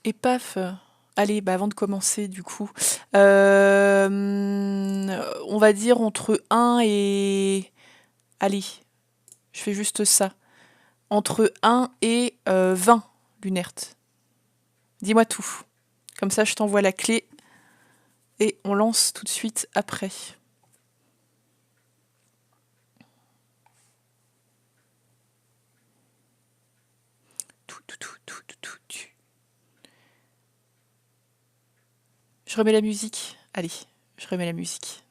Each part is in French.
Et paf. Allez, bah avant de commencer du coup, on va dire entre 1 et... Allez, je fais juste ça. Entre 1 et 20 lunaires. Dis-moi tout. Comme ça, je t'envoie la clé et on lance tout de suite après. Je remets la musique. Allez, je remets la musique.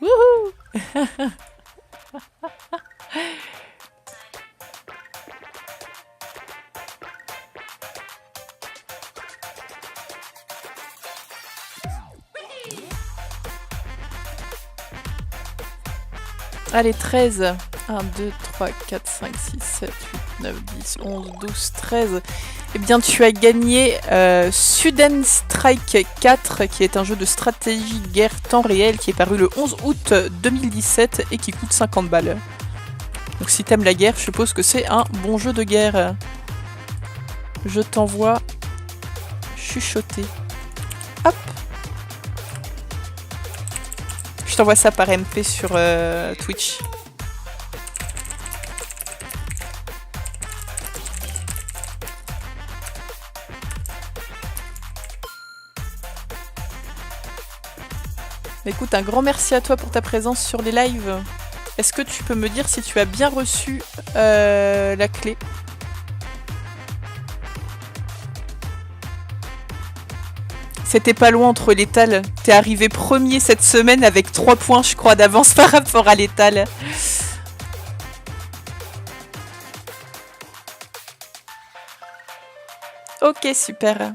Wouhou! Allez, 13. 1, 2, 3, 4, 5, 6, 7, 8, 9, 10, 11, 12, 13. Eh bien, tu as gagné Sudden Strike 4, qui est un jeu de stratégie guerre temps réel qui est paru le 11 août 2017 et qui coûte 50 balles. Donc si t'aimes la guerre, je suppose que c'est un bon jeu de guerre. Je t'envoie chuchoter. Hop. Je t'envoie ça par MP sur Twitch. Écoute, un grand merci à toi pour ta présence sur les lives. Est-ce que tu peux me dire si tu as bien reçu la clé? C'était pas loin entre l'étal. T'es arrivé premier cette semaine avec 3 points, je crois, d'avance par rapport à l'étal. Ok, super.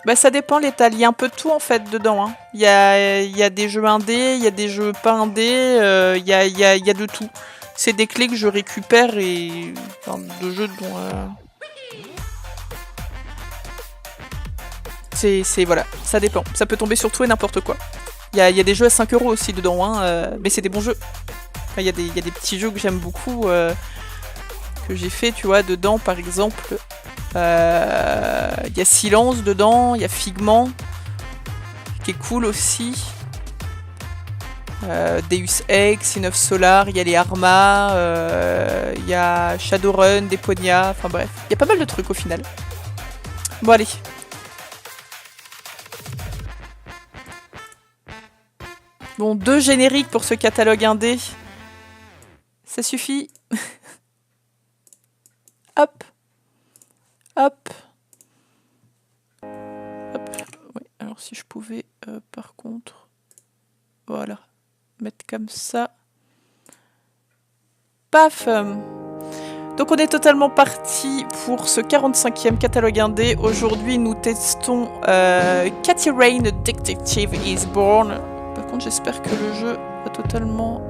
Bah ça dépend l'étal, il y a un peu de tout en fait dedans. Hein. Il y a des jeux indés, il y a des jeux pas indés, il y a de tout. C'est des clés que je récupère et... Enfin, de jeux dont... C'est voilà, ça dépend. Ça peut tomber sur tout et n'importe quoi. Il y a des jeux à 5 € aussi dedans, hein, mais c'est des bons jeux. Enfin, il y a des petits jeux que j'aime beaucoup, que j'ai fait, tu vois, dedans par exemple... Il y a Silence dedans, il y a Figment, qui est cool aussi. Deus Ex, Enough Solar, il y a les Arma, il y a Shadowrun, Deponia, enfin bref. Il y a pas mal de trucs au final. Bon allez. Bon, 2 génériques pour ce catalogue indé. Ça suffit. Hop. Hop. Hop. Oui, alors si je pouvais, par contre... Voilà. Mettre comme ça. Paf. Donc on est totalement parti pour ce 45e catalogue indé. Aujourd'hui, nous testons Cathy Rain, The Detective is Born. Par contre, j'espère que le jeu a totalement...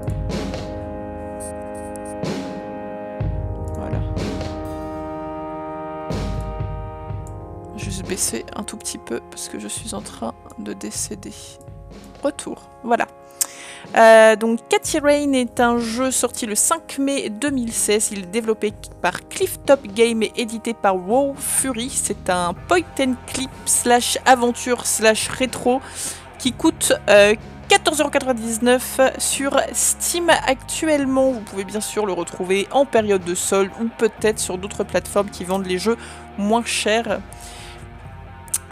Juste baisser un tout petit peu parce que je suis en train de décéder. Retour, voilà. Donc Cathy Rain est un jeu sorti le 5 mai 2016. Il est développé par Clifftop Game et édité par Vous, Fury. C'est un point-and-clique / aventure / rétro qui coûte 14,99 € sur Steam actuellement. Vous pouvez bien sûr le retrouver en période de solde ou peut-être sur d'autres plateformes qui vendent les jeux moins chers.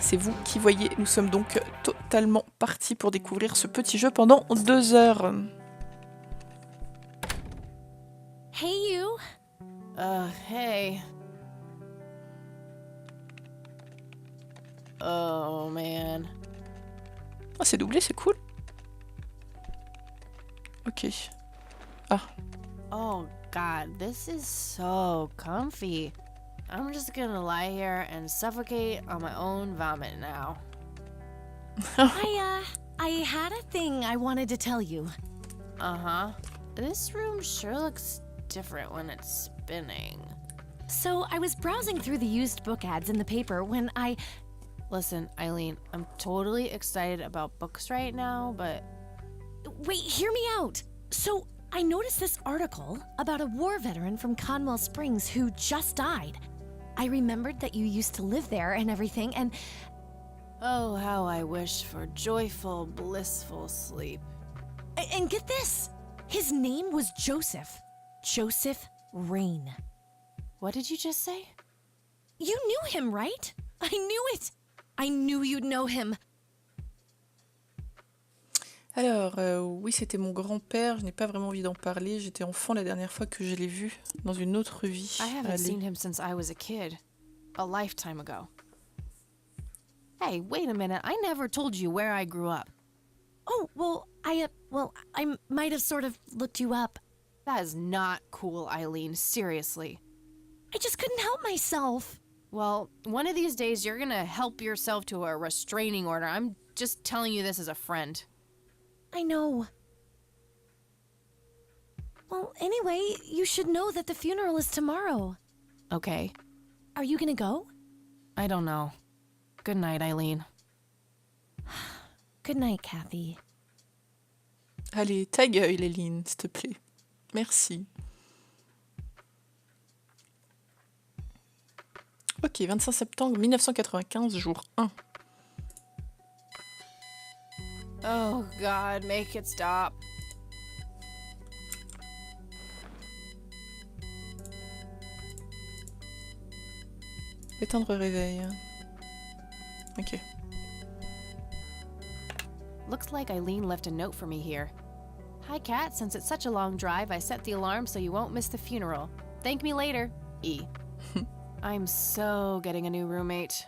C'est vous qui voyez, nous sommes donc totalement partis pour découvrir ce petit jeu pendant 2 heures. Hey you. Hey. Oh man. Ah, c'est doublé, c'est cool. Ok. Ah. Oh god, this is so comfy. I'm just gonna lie here and suffocate on my own vomit now. I had a thing I wanted to tell you. Uh-huh. This room sure looks different when it's spinning. So I was browsing through the used book ads in the paper when I... Listen, Eileen, I'm totally excited about books right now, but... Wait, hear me out! So, I noticed this article about a war veteran from Conwell Springs who just died. I remembered that you used to live there and everything, and... Oh, how I wish for joyful, blissful sleep. And get this! His name was Joseph. Joseph Rain. What did you just say? You knew him, right? I knew it! I knew you'd know him. Alors, oui, c'était mon grand-père. Je n'ai pas vraiment envie d'en parler. J'étais enfant la dernière fois que je l'ai vu dans une autre vie. I haven't Allez. seen him since I was a kid. A lifetime ago. Hey, wait a minute. I never told you where I grew up. Oh, well, I might have sort of looked you up. That is not cool, Eileen. Seriously. I just couldn't help myself. Well, one of these days you're gonna help yourself to a restraining order. I'm just telling you this as a friend. I know. Well, anyway, you should know that the funeral is tomorrow. Okay. Are you gonna go? I don't know. Good night, Eileen. Good night, Kathy. Allez, ta gueule, Léline, s'il te plaît. Merci. Ok, 25 septembre 1995, jour 1. Oh God, make it stop. Éteindre réveil. Ok. Looks like Eileen left a note for me here. Hi, Kat. Since it's such a long drive, I set the alarm so you won't miss the funeral. Thank me later. E. I'm so getting a new roommate.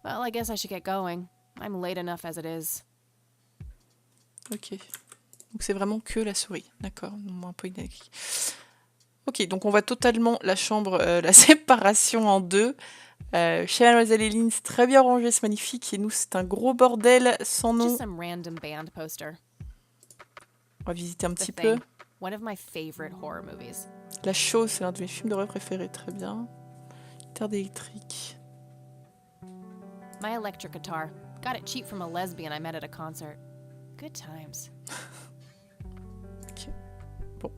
Well, I guess I should get going. I'm late enough as it is. Ok. Donc c'est vraiment que la souris. D'accord. Un Point&Clique. Ok, donc on voit totalement la chambre, la séparation en deux. Chez Mademoiselle Eileen, c'est très bien rangé, c'est magnifique. Et nous, c'est un gros bordel sans nom. Just some random band poster. On va visiter un The petit Thing. peu. One of my favorite horror movies. La chose, c'est l'un de mes films d'horreur préférés. Très bien. Guitare électrique. My electric guitar. Got it cheap from a lesbian I met at a concert. Good times. Ok. Bon.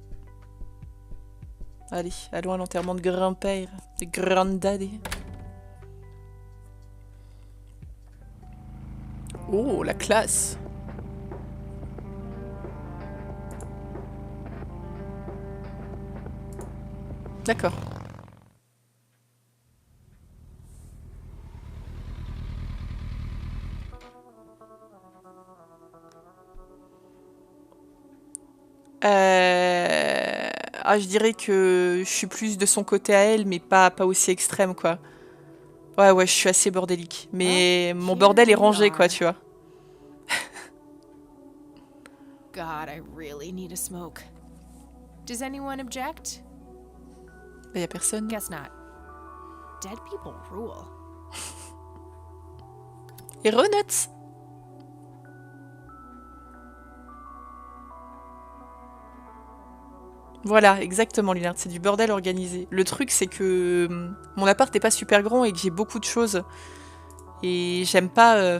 Allez, allons à l'enterrement de grand-père. De grand-daddy. Oh, la classe. D'accord. Ah, je dirais que je suis plus de son côté à elle, mais pas aussi extrême, quoi. Ouais, je suis assez bordélique. Mais mon bordel est rangé, quoi, tu vois. God, I really need a smoke. Does anyone object? Bah, y a personne. Guess not. Dead people rule. Et Renuts. Voilà, exactement, Lillard, c'est du bordel organisé. Le truc, c'est que mon appart n'est pas super grand et que j'ai beaucoup de choses. Et j'aime pas, je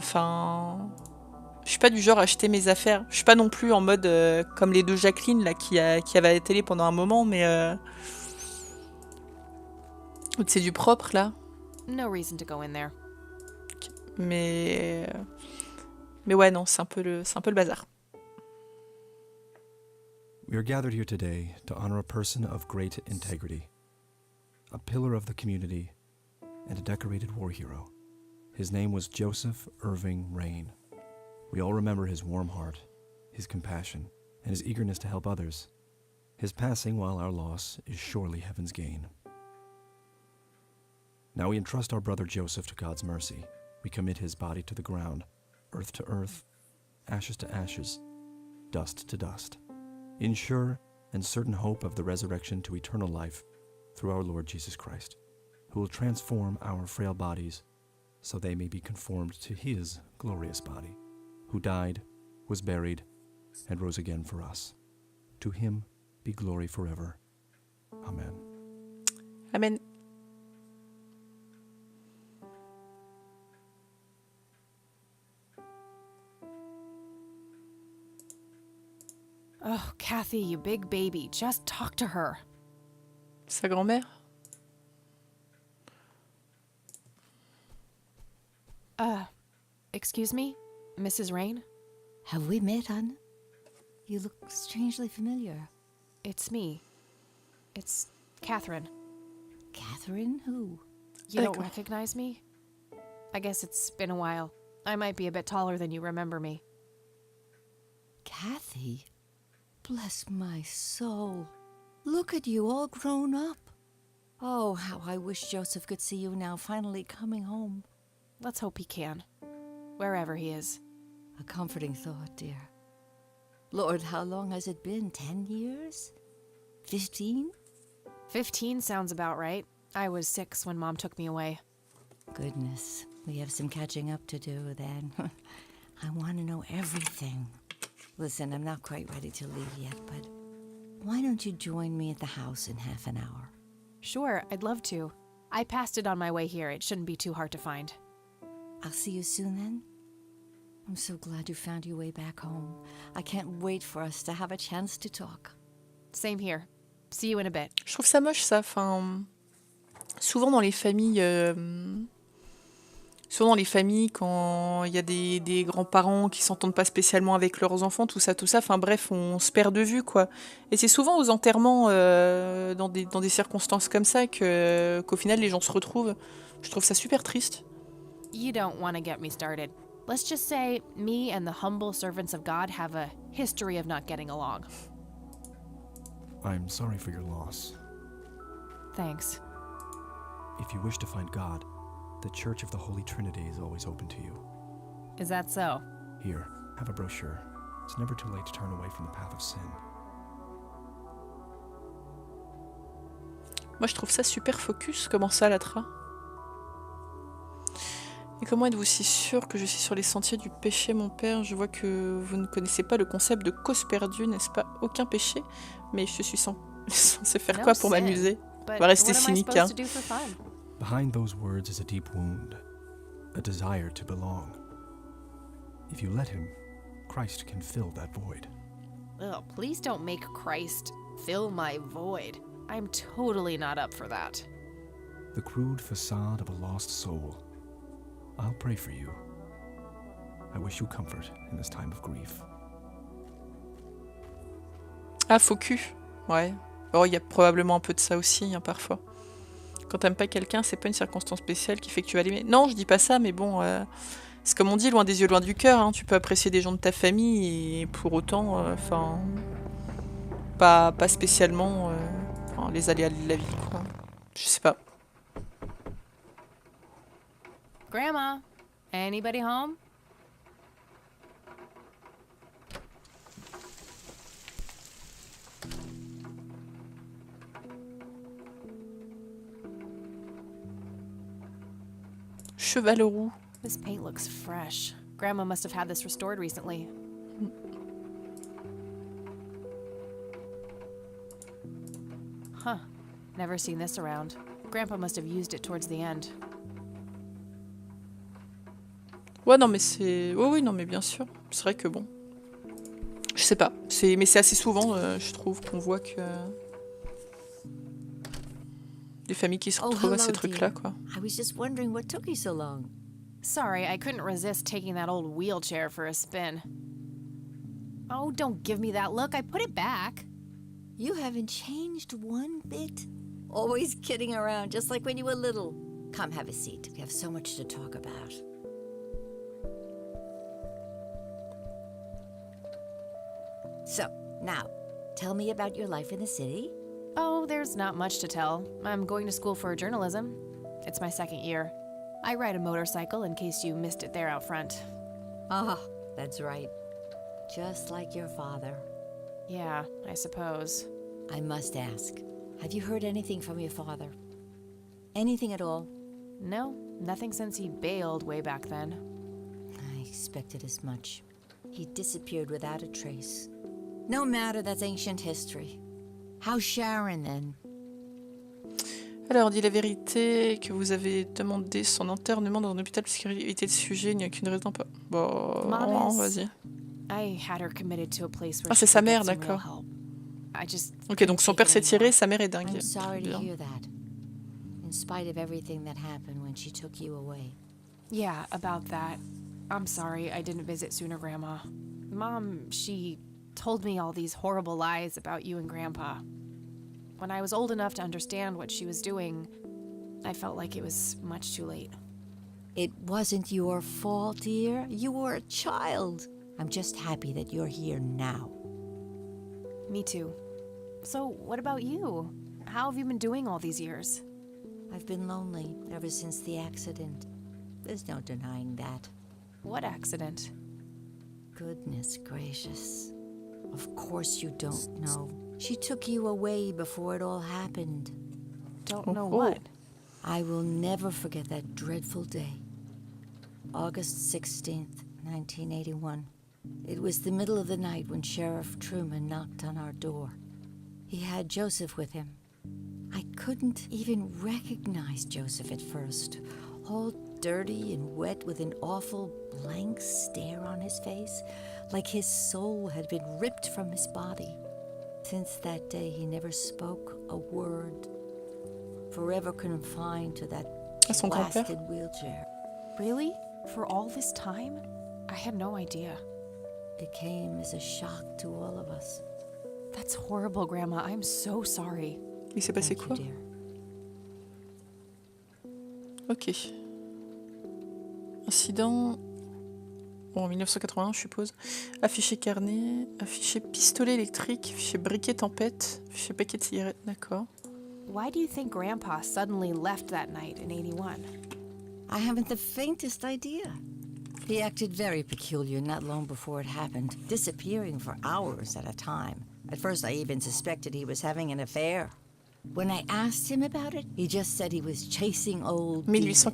suis pas du genre à acheter mes affaires. Je suis pas non plus en mode comme les deux Jacqueline, là, qui avait la télé pendant un moment, mais... c'est du propre, là. No reason to go in there. Mais ouais, non, c'est un peu le bazar. We are gathered here today to honor a person of great integrity, a pillar of the community, and a decorated war hero. His name was Joseph Irving Rain. We all remember his warm heart, his compassion, and his eagerness to help others. His passing, while our loss, is surely heaven's gain. Now we entrust our brother Joseph to God's mercy. We commit his body to the ground, earth to earth, ashes to ashes, dust to dust, in sure and certain hope of the resurrection to eternal life through our Lord Jesus Christ, who will transform our frail bodies so they may be conformed to his glorious body, who died, was buried, and rose again for us. To him be glory forever. Amen. Amen. Oh, Kathy, you big baby. Just talk to her. Sa grand-mère? Excuse me? Mrs. Rain? Have we met, hon? You look strangely familiar. It's me. It's Catherine. Catherine? Who? You don't recognize me? I guess it's been a while. I might be a bit taller than you remember me. Kathy? Bless my soul. Look at you, all grown up. Oh, how I wish Joseph could see you now, finally coming home. Let's hope he can. Wherever he is. A comforting thought, dear. Lord, how long has it been? 10 years? 15? 15 sounds about right. I was 6 when Mom took me away. Goodness, we have some catching up to do then. I want to know everything. Listen, I'm not quite ready to leave yet, but why don't you join me at the house in half an hour? Sure, I'd love to. I passed it on my way here. It shouldn't be too hard to find. I'll see you soon then. I'm so glad you found your way back home. I can't wait for us to have a chance to talk. Same here. See you in a bit. Je trouve ça moche ça. Enfin, souvent dans les familles, quand il y a des grands-parents qui s'entendent pas spécialement avec leurs enfants, tout ça. Enfin bref, on se perd de vue quoi. Et c'est souvent aux enterrements, dans des circonstances comme ça, qu'au final les gens se retrouvent. Je trouve ça super triste. You don't want to get me started. Let's just say me and the humble servants of God have a history of not getting along. I'm sorry for your loss. Thanks. If you wish to find God, the Church of the Holy Trinity is always open to you. Is that so? Here, have a brochure. It's never too late to turn away from the path of sin. Moi je trouve ça super focus. Comment ça la tra? Et comment êtes-vous si sûr que je suis sur les sentiers du péché, mon père? Je vois que vous ne connaissez pas le concept de cause perdue, n'est-ce pas? Aucun péché, mais je suis censé faire quoi pour m'amuser? On va rester cynique, hein. Behind those words is a deep wound, a desire to belong. If you let him, Christ can fill that void. Ugh, please don't make Christ fill my void. I'm totally not up for that. The crude facade of a lost soul. I'll pray for you. I wish you comfort in this time of grief. Ah, faux cul. Ouais. Oh, il y a probablement un peu de ça aussi, hein, parfois. Quand t'aimes pas quelqu'un, c'est pas une circonstance spéciale qui fait que tu vas l'aimer. Non, je dis pas ça, mais bon, c'est comme on dit, loin des yeux, loin du cœur. Hein. Tu peux apprécier des gens de ta famille et pour autant, enfin, pas spécialement les aléas de la vie, quoi. Je sais pas. Grandma, anybody home? Chevaloroux. This paint looks fresh. Grandma must have had this restored recently. Huh. Never seen this around. Grandpa must have used it towards the end. Ouais, non, mais c'est... Oui, non, mais bien sûr. C'est vrai que bon... Je sais pas. Mais c'est assez souvent, je trouve, qu'on voit que... Des familles qui se retrouvent à ces trucs-là, quoi. I was just wondering what took you so long. Sorry, I couldn't resist taking that old wheelchair for a spin. Oh, don't give me that look. I put it back. You haven't changed one bit. Always kidding around, just like when you were little. Come, have a seat. We have so much to talk about. So, now, tell me about your life in the city. Oh, there's not much to tell. I'm going to school for journalism. It's my second year. I ride a motorcycle in case you missed it there out front. Ah, that's right. Just like your father. Yeah, I suppose. I must ask, have you heard anything from your father? Anything at all? No, nothing since he bailed way back then. I expected as much. He disappeared without a trace. No matter, that's ancient history. How's Sharon then? Alors, dit la vérité que vous avez demandé son internement dans un hôpital parce qu'il était le sujet, il n'y a qu'une raison pas. Bon, vas-y. I had her committed to a place where Ah, c'est she sa could get mère, some real d'accord. help. I just Ok, donc son père s'est tiré, sa mère est dingue. I'm sorry to Bien. hear that. In spite of everything that happened when she took you away. Yeah, about that. I'm sorry I didn't visit sooner, Grandma. Mom, she told me all these horrible lies about you and Grandpa. When I was old enough to understand what she was doing, I felt like it was much too late. It wasn't your fault, dear. You were a child. I'm just happy that you're here now. Me too. So, what about you? How have you been doing all these years? I've been lonely ever since the accident. There's no denying that. What accident? Goodness gracious. Of course you don't know. She took you away before it all happened. Don't know Oh. what. I will never forget that dreadful day. August 16th, 1981. It was the middle of the night when Sheriff Truman knocked on our door. He had Joseph with him. I couldn't even recognize Joseph at first. All dirty and wet with an awful blank stare on his face, like his soul had been ripped from his body. Since that day, he never spoke a word. Forever confined to that Son grand-père. blasted wheelchair. Really? For all this time? I had no idea. It came as a shock to all of us. That's horrible, Grandma. I'm so sorry. Il s'est passé Thank you, quoi? dear. Ok. Incident. Bon, en 1981, je suppose. Affiché carnet, affiché pistolet électrique, affiché briquet tempête, affiché paquet de cigarettes, d'accord. Why do you think Grandpa suddenly left that night in 81? I haven't the faintest idea. He acted very peculiar not long before it happened, disappearing for hours at a time. At first, I even suspected he was having an affair. When I asked him about it, he just said he was chasing old 1880. demons.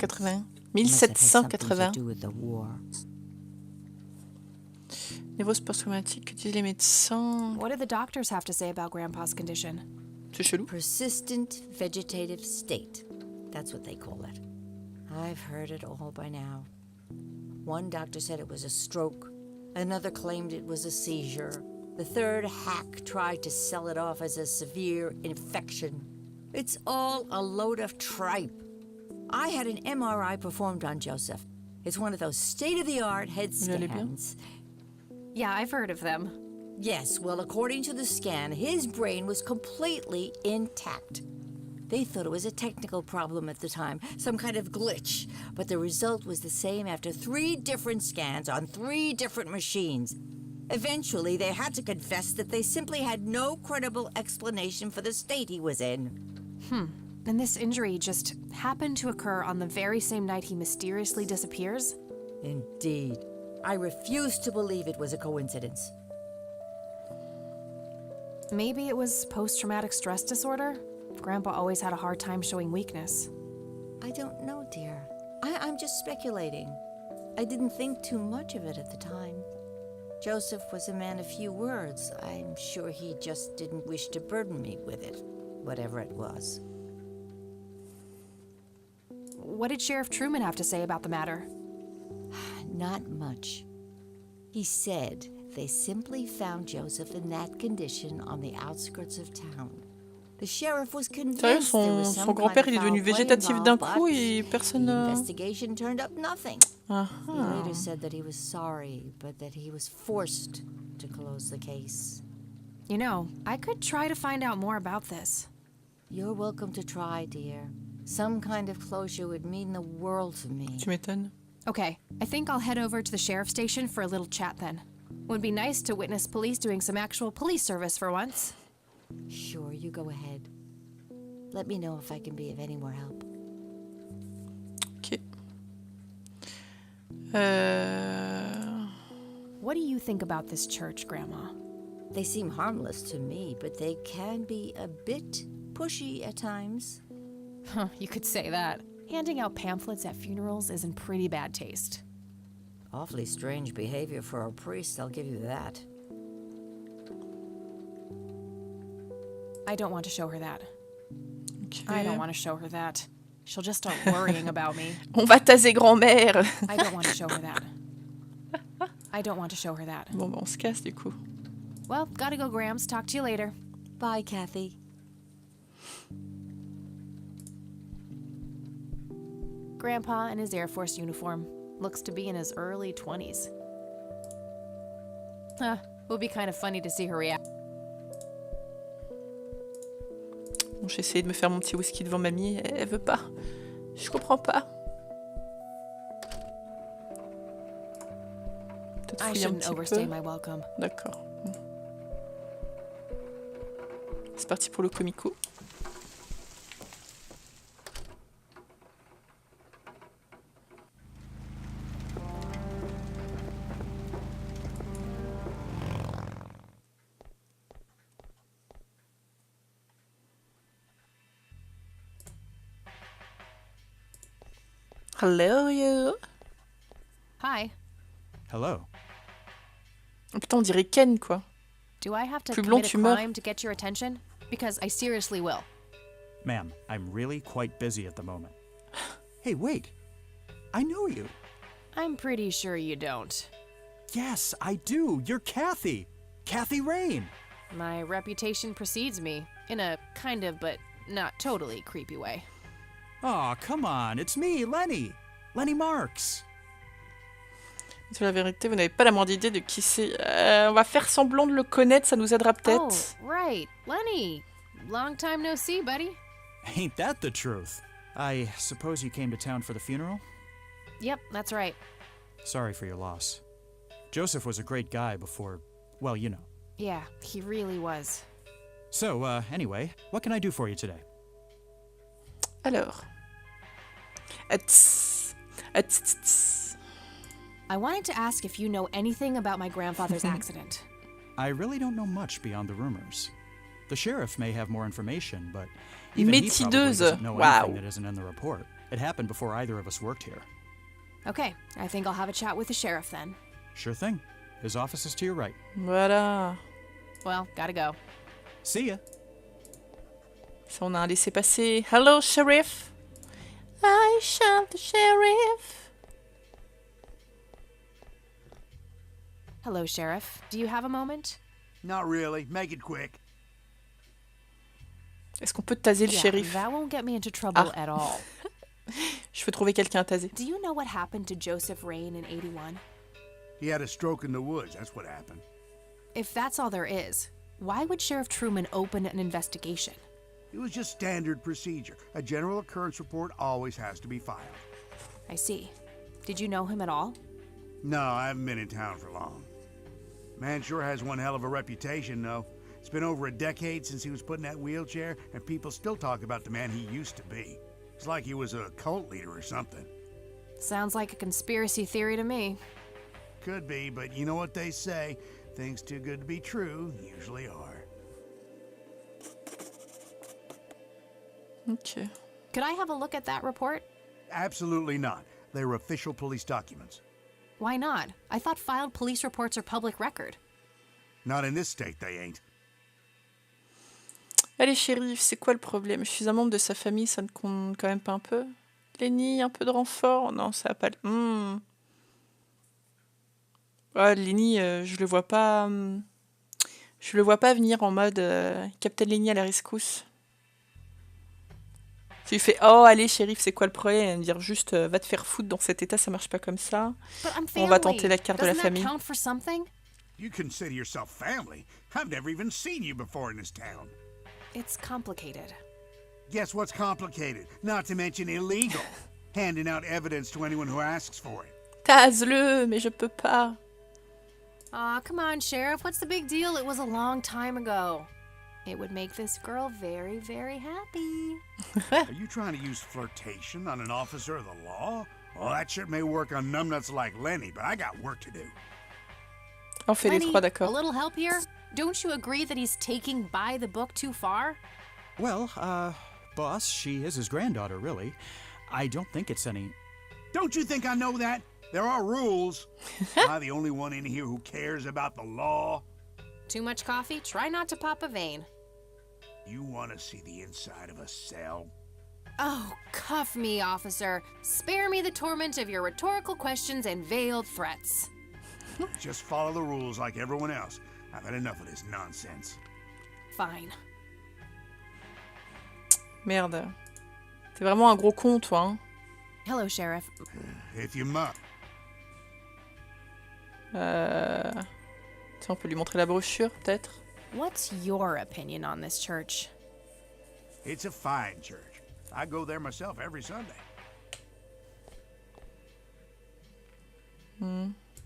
Must have had something to 1780. do with the war. Névrose post-traumatique, que disent les médecins? What do the doctors have to say about Grandpa's condition? C'est chelou. Persistent vegetative state. That's what they call it. I've heard it all by now. One doctor said it was a stroke. Another claimed it was a seizure. The third hack tried to sell it off as a severe infection. It's all a load of tripe. I had an MRI performed on Joseph. It's one of those state-of-the-art head Il allait bien? scans. Yeah, I've heard of them. Yes, well, according to the scan, his brain was completely intact. They thought it was a technical problem at the time, some kind of glitch, but the result was the same after 3 different scans on 3 different machines. Eventually, they had to confess that they simply had no credible explanation for the state he was in. And this injury just happened to occur on the very same night he mysteriously disappears? Indeed. I refuse to believe it was a coincidence. Maybe it was post-traumatic stress disorder? Grandpa always had a hard time showing weakness. I don't know, dear. I'm just speculating. I didn't think too much of it at the time. Joseph was a man of few words. I'm sure he just didn't wish to burden me with it, whatever it was. What did Sheriff Truman have to say about the matter? Not much. He said they simply found Joseph in that condition on the outskirts of town. The sheriff was Sérieux, convinced there was son some grand-père, kind il est of devenu foul play végétatif d'un involved, coup but et personne... the investigation turned up nothing. He Ah. later said that he was sorry, but that he was forced to close the case. You know, I could try to find out more about this. You're welcome to try, dear. Some kind of closure would mean the world to me. Tu m'étonnes. Okay, I think I'll head over to the sheriff's station for a little chat then. Would be nice to witness police doing some actual police service for once. Sure, you go ahead. Let me know if I can be of any more help. Ok. What do you think about this church, Grandma? They seem harmless to me, but they can be a bit pushy at times. Huh, you could say that. Handing out pamphlets at funerals is in pretty bad taste. Awfully strange behavior for a priest, I'll give you that. I don't want to show her that. Ok. I don't want to show her that. She'll just start worrying about me. On va taser grand-mère. I don't want to show her that. I don't want to show her that. Bon, bah, on se casse du coup. Well, gotta go, Grams. Talk to you later. Bye, Kathy. Grandpa in his Air Force uniform. Looks to be in his early 20s. Would be kind of funny to see her react. Bon, j'ai essayé de me faire mon petit whisky devant mamie, elle veut pas. Je comprends pas. Peut-être I fouiller un shouldn't petit overstay peu. my welcome. D'accord. C'est parti pour le comico. Hello you. Hi. Hello. Oh, putain, on dirait Ken quoi. Do I have to Plus blond, commit a tu meurs. crime to get your attention? Because I seriously will. Ma'am, I'm really quite busy at the moment. Hey, wait. I know you. I'm pretty sure you don't. Yes, I do. You're Kathy. Kathy Rain. My reputation precedes me, in a kind of but not totally creepy way. Aw, come on. It's me, Lenny. Lenny Marks. C'est la vérité, vous n'avez pas la moindre idée de qui c'est. On va faire semblant de le connaître, ça nous aidera peut-être. Oh, right. Lenny. Long time no see, buddy. Ain't that the truth? I suppose you came to town for the funeral? Yep, that's right. Sorry for your loss. Joseph was a great guy before, well, you know. Yeah, he really was. So, anyway, what can I do for you today? Alors. Ats. Ats. I wanted to ask if you know anything about my grandfather's accident. I really don't know much beyond the rumors. The sheriff may have more information, but even he probably doesn't know anything that isn't in the report. It happened before either of us worked here. Okay, I think I'll have a chat with the sheriff then. Sure thing. His office is to your right. Voilà. Well, gotta go. See ya. Ça, on a un laissez-passer. Hello, sheriff. I shot the sheriff. Hello, Sheriff. Do you have a moment? Not really. Make it quick. Est-ce qu'on peut taser le shérif? That won't get me into trouble at all. Je veux trouver quelqu'un à taser. Do you know what happened to Joseph Rain in 81? He had a stroke in the woods. That's what happened. If that's all there is, why would Sheriff Truman open an investigation? It was just standard procedure. A general occurrence report always has to be filed. I see. Did you know him at all? No, I haven't been in town for long. Man sure has one hell of a reputation, though. It's been over a decade since he was put in that wheelchair, and people still talk about the man he used to be. It's like he was a cult leader or something. Sounds like a conspiracy theory to me. Could be, but you know what they say. Things too good to be true usually are. Ok. Could I have a look at that report? Absolutely not. They're official police documents. Why not? I thought filed police reports are public record. Not in this state, they ain't. Allez, shérif, c'est quoi le problème? Je suis un membre de sa famille, ça ne compte quand même pas un peu? Lenny, un peu de renfort? Non, ça va pas... Ouais, Lenny, je le vois pas... Je le vois pas venir en mode Captain Lenny à la rescousse. Tu lui fais « Oh, allez, shérif, c'est quoi le problème ?» Elle va me dire juste « Va te faire foutre dans cet état, ça marche pas comme ça. » On va tenter la carte de la famille. You consider yourself family? I've never even seen you before in this town. It's complicated. Guess what's complicated? Not to mention illegal. Handing out evidence to anyone who asks for it. Tase-le, mais je peux pas. Aw, come on, Sheriff. What's the big deal? It was a long time ago. It would make this girl very, very happy. Are you trying to use flirtation on an officer of the law? Well, that shit may work on numbnuts like Lenny, but I got work to do. On fait les Lenny, trois, a d'accord. little help here? Don't you agree that he's taking by the book too far? Well, boss, she is his granddaughter, really. I don't think it's any... Don't you think I know that? There are rules. Am I the only one in here who cares about the law? Too much coffee? Try not to pop a vein. You want to see the inside of a cell? Oh, cuff me, officer. Spare me the torment of your rhetorical questions and veiled threats. Just follow the rules like everyone else. I've had enough of this nonsense. Fine. Merde. T'es vraiment un gros con, toi, hein. Hello, Sheriff. If you must. Tiens, on peut lui montrer la brochure, peut-être. What's your opinion on this church? It's a fine church. I go there myself every Sunday.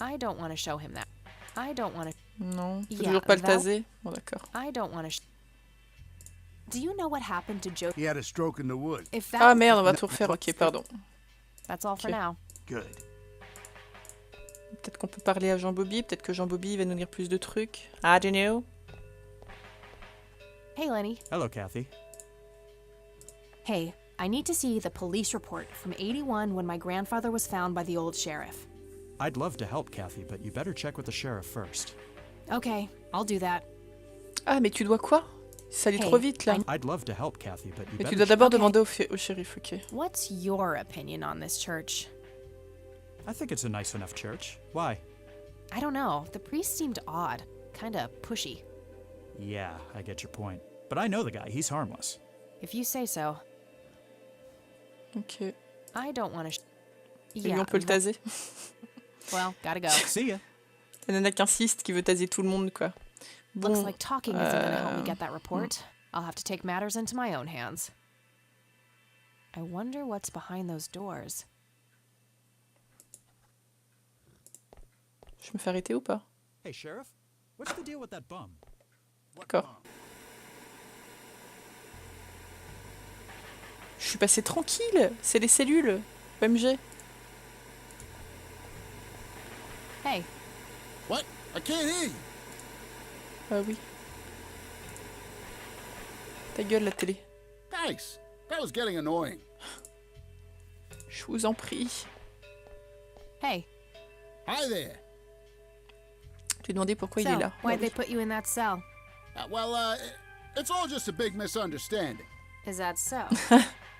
I don't want to show him that. I don't want to. Non, faut Yeah, toujours pas le that- taser. Bon, d'accord. I don't want to. Do you know what happened to Joe? He had a stroke in the wood. If that. Ah merde, on va tout refaire. Ok, pardon. That's all for Okay. now. Good. Peut-être qu'on peut parler à Jean Bobby. Peut-être que Jean Bobby va nous dire plus de trucs. I don't know. Hey, Lenny. Hello, Kathy. Hey, I need to see the police report from '81 when my grandfather was found by the old sheriff. I'd love to help, Kathy, but you better check with the sheriff first. Okay, I'll do that. Ah, mais tu dois quoi? Ça allait Hey, trop vite, là. I'd love to help, Kathy, but you Mais tu better dois d'abord Okay. demander au shérif, ok. What's your opinion on this church? I think it's a nice enough church. Why? I don't know. The priest seemed odd. Kinda pushy. Yeah, I get your point. But I know the guy. He's harmless. If you say so. Ok. I don't want to. Et lui, on peut le taser. Well, gotta go. See ya. La nana qui insiste, qui veut taser tout le monde, quoi. Bon, Looks like talking isn't gonna help me get that report. I'll have to take matters into my own hands. I wonder what's behind those doors. je me fais arrêter ou pas? Hey, Sheriff, what's the deal with that bum? D'accord. Je suis passé tranquille. C'est les cellules. OMG. Hey, What? I can't hear you. Ah oui. Ta gueule, la télé. Thanks. That was getting annoying. Je vous en prie. hey. Hi there. Je lui ai demandé pourquoi il So, est là. why'd Bah they oui. put you in that cell? It's all just a big misunderstanding. Is that so?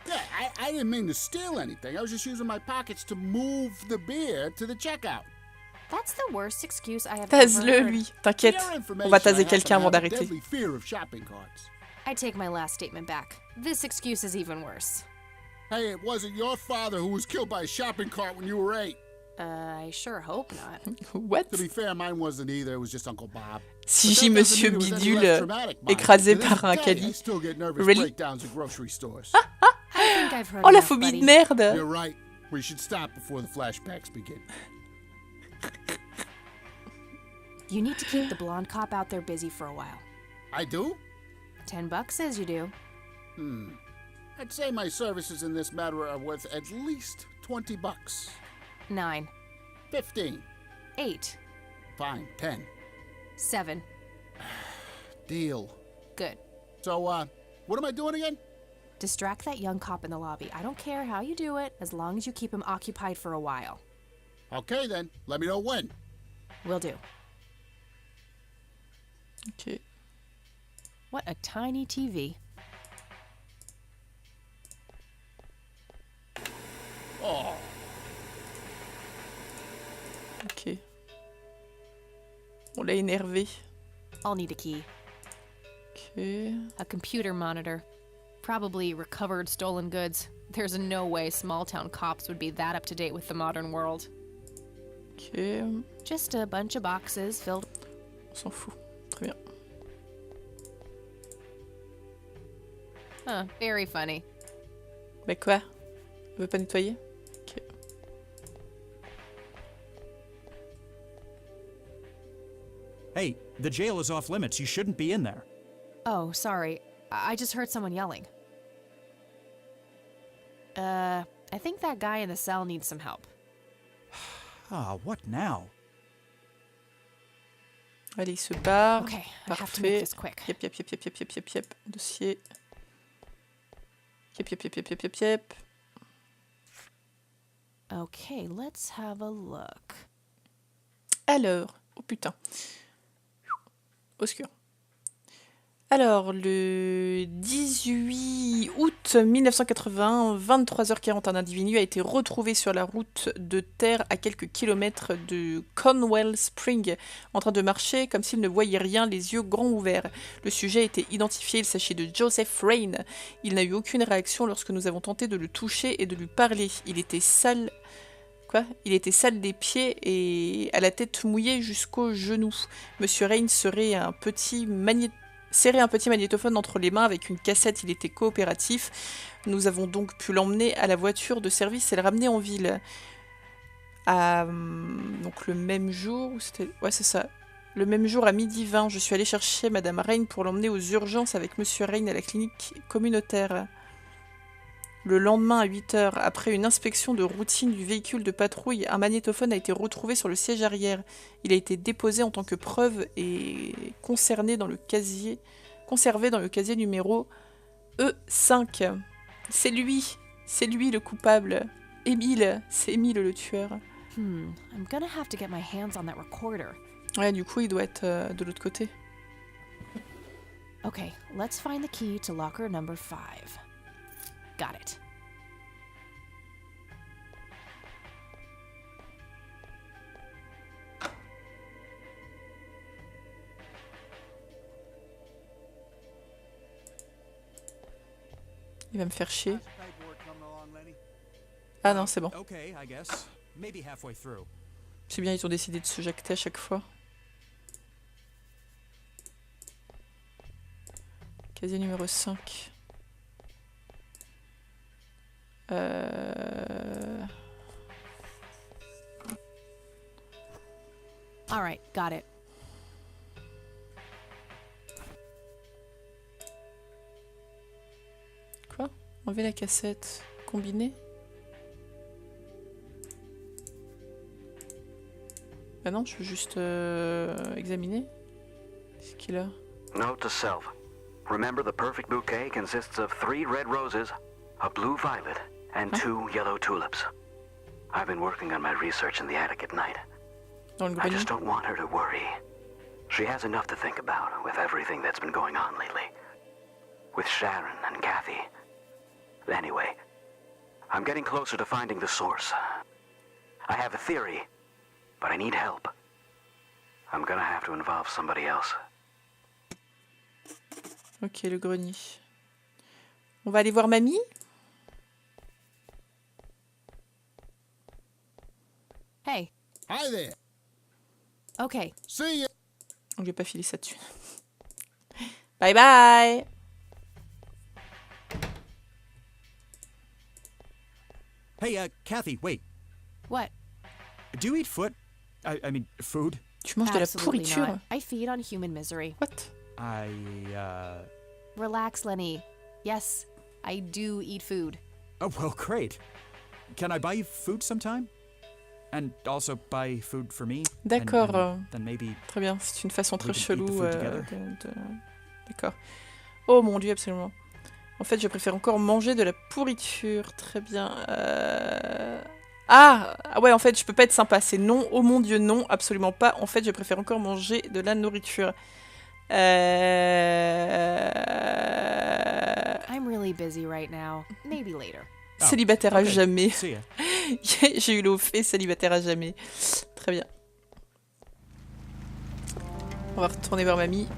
Yeah, I didn't mean to steal anything. I was just using my pockets to move the beer to the checkout. That's the worst excuse I have Tase-le, ever heard. lui. T'inquiète. For your On information, va I taser happen quelqu'un to avant have a d'arrêter. deadly fear of shopping carts. I take my last statement back. This excuse is even worse. Hey, it wasn't your father who was killed by a shopping cart when you were 8. I sure hope not. What? To be fair, mine wasn't either. It was just Uncle Bob. Si But j'ai that doesn't Monsieur mean it was any Bidule less traumatic, mind. écrasé To this par un day, I caddie. still get nervous Really? breakdowns at grocery stores. I think I've heard Oh, la enough, phobie buddy. de merde. You're right. We should stop before the flashbacks begin. You need to keep the blonde cop out there busy for a while. I do? $10 says you do. I'd say my services in this matter are worth at least $20. 9, 15. 8, Fine. 10. 7. Deal. Good. So, what am I doing again? Distract that young cop in the lobby. I don't care how you do it, as long as you keep him occupied for a while. Okay, then. Let me know when. Will do. Ok. What a tiny TV. Oh, Ok. On l'a énervé. I'll need a key. Ok. A computer monitor. Probably recovered stolen goods. There's no way small town cops would be that up to date with the modern world. Ok. Just a bunch of boxes filled. On s'en fout. Très bien. Huh, very funny. Bah quoi? On veut pas nettoyer? Ok. Hey, the jail is off limits. You shouldn't be in there. Oh, sorry. I just heard someone yelling. I think that guy in the cell needs some help. Ah, what now? Allez, il se barre. Okay, I have to make Parfait. this quick. Yep, yep, yep, yep, yep, yep, yep, yep. Dossier. Yep, yep, yep, yep, yep, yep, yep. Okay, let's have a look. Alors. Oh putain. Au secours. Alors, le 18 août 1980, 23h40, un individu a été retrouvé sur la route de terre à quelques kilomètres de Conwell Spring, en train de marcher comme s'il ne voyait rien, les yeux grands ouverts. Le sujet a été identifié, il s'agit de Joseph Rain. Il n'a eu aucune réaction lorsque nous avons tenté de le toucher et de lui parler. Il était sale... Quoi ? Il était sale des pieds et à la tête mouillée jusqu'aux genoux. Monsieur Rain serrait un petit magnétophone entre les mains avec une cassette, il était coopératif. Nous avons donc pu l'emmener à la voiture de service et le ramener en ville. Donc le même jour, ouais c'est ça. Le même jour à 12h20, je suis allée chercher Madame Rain pour l'emmener aux urgences avec Monsieur Rain à la clinique communautaire. Le lendemain à 8h, après une inspection de routine du véhicule de patrouille, un magnétophone a été retrouvé sur le siège arrière. Il a été déposé en tant que preuve et conservé dans le casier numéro E5. C'est lui le coupable. Émile, c'est Émile le tueur. I'm gonna have to get my hands on that recorder. Ouais, du coup, il doit être de l'autre côté. Okay, let's find the key to locker number 5. Got it. Il va me faire chier. Ah non, c'est bon. Okay, I guess. Maybe halfway through. C'est bien, ils ont décidé de se jacter à chaque fois. Casier numéro 5. Alright, got it. Quoi? Enlever la cassette. Combiner? Bah non, je veux juste examiner. C'est qu'il a. Note to self. Remember, the perfect bouquet consists of 3 red roses, a blue violet, and 2 yellow tulips. I've been working on my research in the attic at night. Dans le I grenier. just don't want her to worry. She has enough to think about with everything that's been going on lately. With Sharon and Kathy. Anyway, I'm getting closer to finding the source. I have a theory, but I need help. I'm gonna have to involve somebody else. Ok, le grenier. On va aller voir mamie. Hey. Hi there. Okay. See ya. On lui a pas filé sa thune. Bye bye. Hey, Kathy, wait. What? Do you eat foot? I mean, food? Tu manges de la Absolutely pourriture. not. I feed on human misery. What? Relax, Lenny. Yes, I do eat food. Oh, well, great. Can I buy you food sometime? And also buy food for me? D'accord. And then maybe... Très bien, c'est une façon très We can eat chelou the food together. D'accord. Oh mon dieu, absolument. En fait, je préfère encore manger de la pourriture. Très bien. Ah ouais, en fait, je peux pas être sympa. C'est non. Oh mon dieu, non, absolument pas. En fait, je préfère encore manger de la nourriture. I'm really busy right now. Maybe later. Célibataire à jamais. See ya. J'ai eu le fait célibataire à jamais. Très bien. On va retourner voir mamie.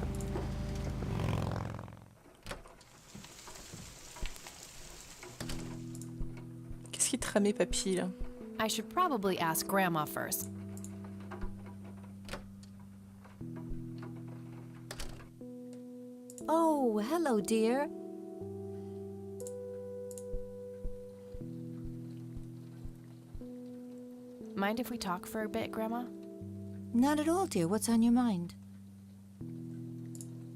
Qu'est-ce qui tramait papy là? I should probably ask Grandma first. Oh, hello, dear. Mind if we talk for a bit, Grandma? Not at all, dear. What's on your mind?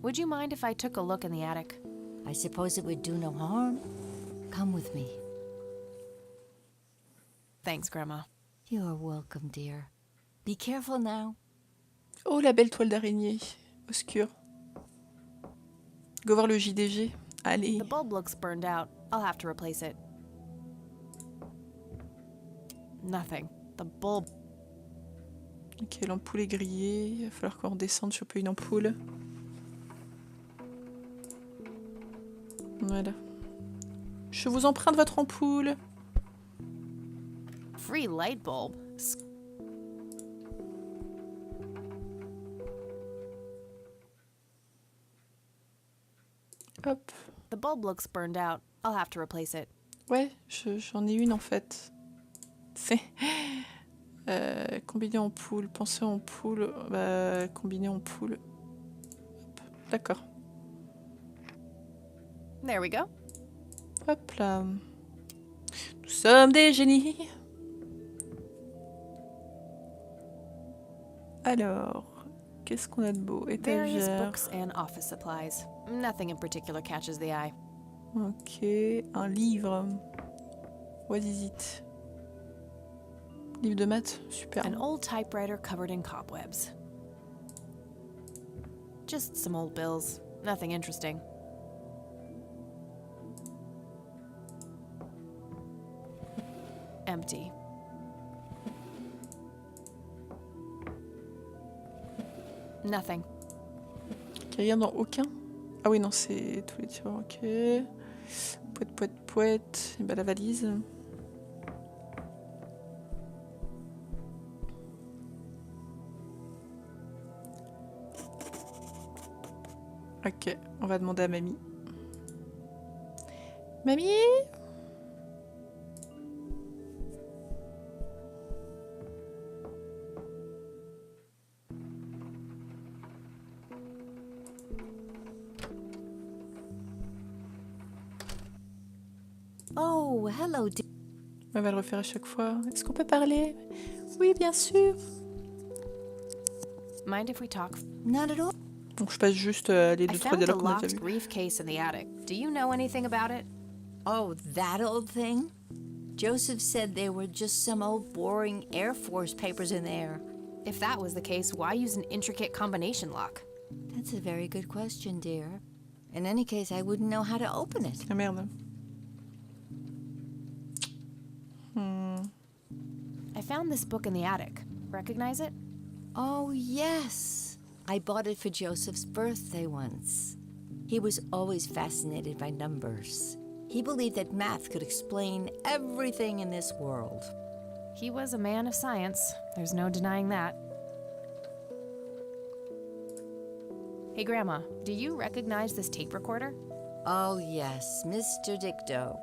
Would you mind if I took a look in the attic? I suppose it would do no harm. Come with me. Thanks, Grandma. You're welcome, dear. Be careful now. Oh, la belle toile d'araignée. Obscure. Go voir le JDG. Allez. The bulb looks burned out. I'll have to replace it. Nothing. The bulb. Ok, l'ampoule est grillée. Il va falloir qu'on redescende choper une ampoule. Voilà. Je vous emprunte votre ampoule. Free light bulb? Hop. The bulb looks burned out. I'll have to replace it. Ouais, j'en ai une en fait. C'est... combiner ampoule, penser ampoule, combiner ampoule. D'accord. There we go. Hop là. Nous sommes des génies. Alors, qu'est-ce qu'on a de beau? Various Étagère. books and office supplies. Nothing in particular catches the eye. Ok, un livre. What is it? Livre de maths, super. An old typewriter covered in cobwebs. Just some old bills. Nothing interesting. Empty. Nothing. Rien dans aucun? Ah oui, non, c'est tous les tiroirs, ok. Pouette, pouette, pouette. Et bah la valise. Ok, on va demander à mamie. Mamie? Oh, hello, dear. On va le refaire à chaque fois. Est-ce qu'on peut parler? Oui, bien sûr. Mind if we talk? Not at all. Donc je passe juste les I 2-3 found a dialogues qu'on a déjà locked vus. briefcase in the attic. Do you know anything about it? Oh, that old thing? Joseph said there were just some old boring Air Force papers in there. If that was the case, why use an intricate combination lock? That's a very good question, dear. In any case, I wouldn't know how to open it. Ah merde. I found this book in the attic. Recognize it? Oh, yes. I bought it for Joseph's birthday once. He was always fascinated by numbers. He believed that math could explain everything in this world. He was a man of science. There's no denying that. Hey, Grandma, do you recognize this tape recorder? Oh, yes, Mr. Dicto.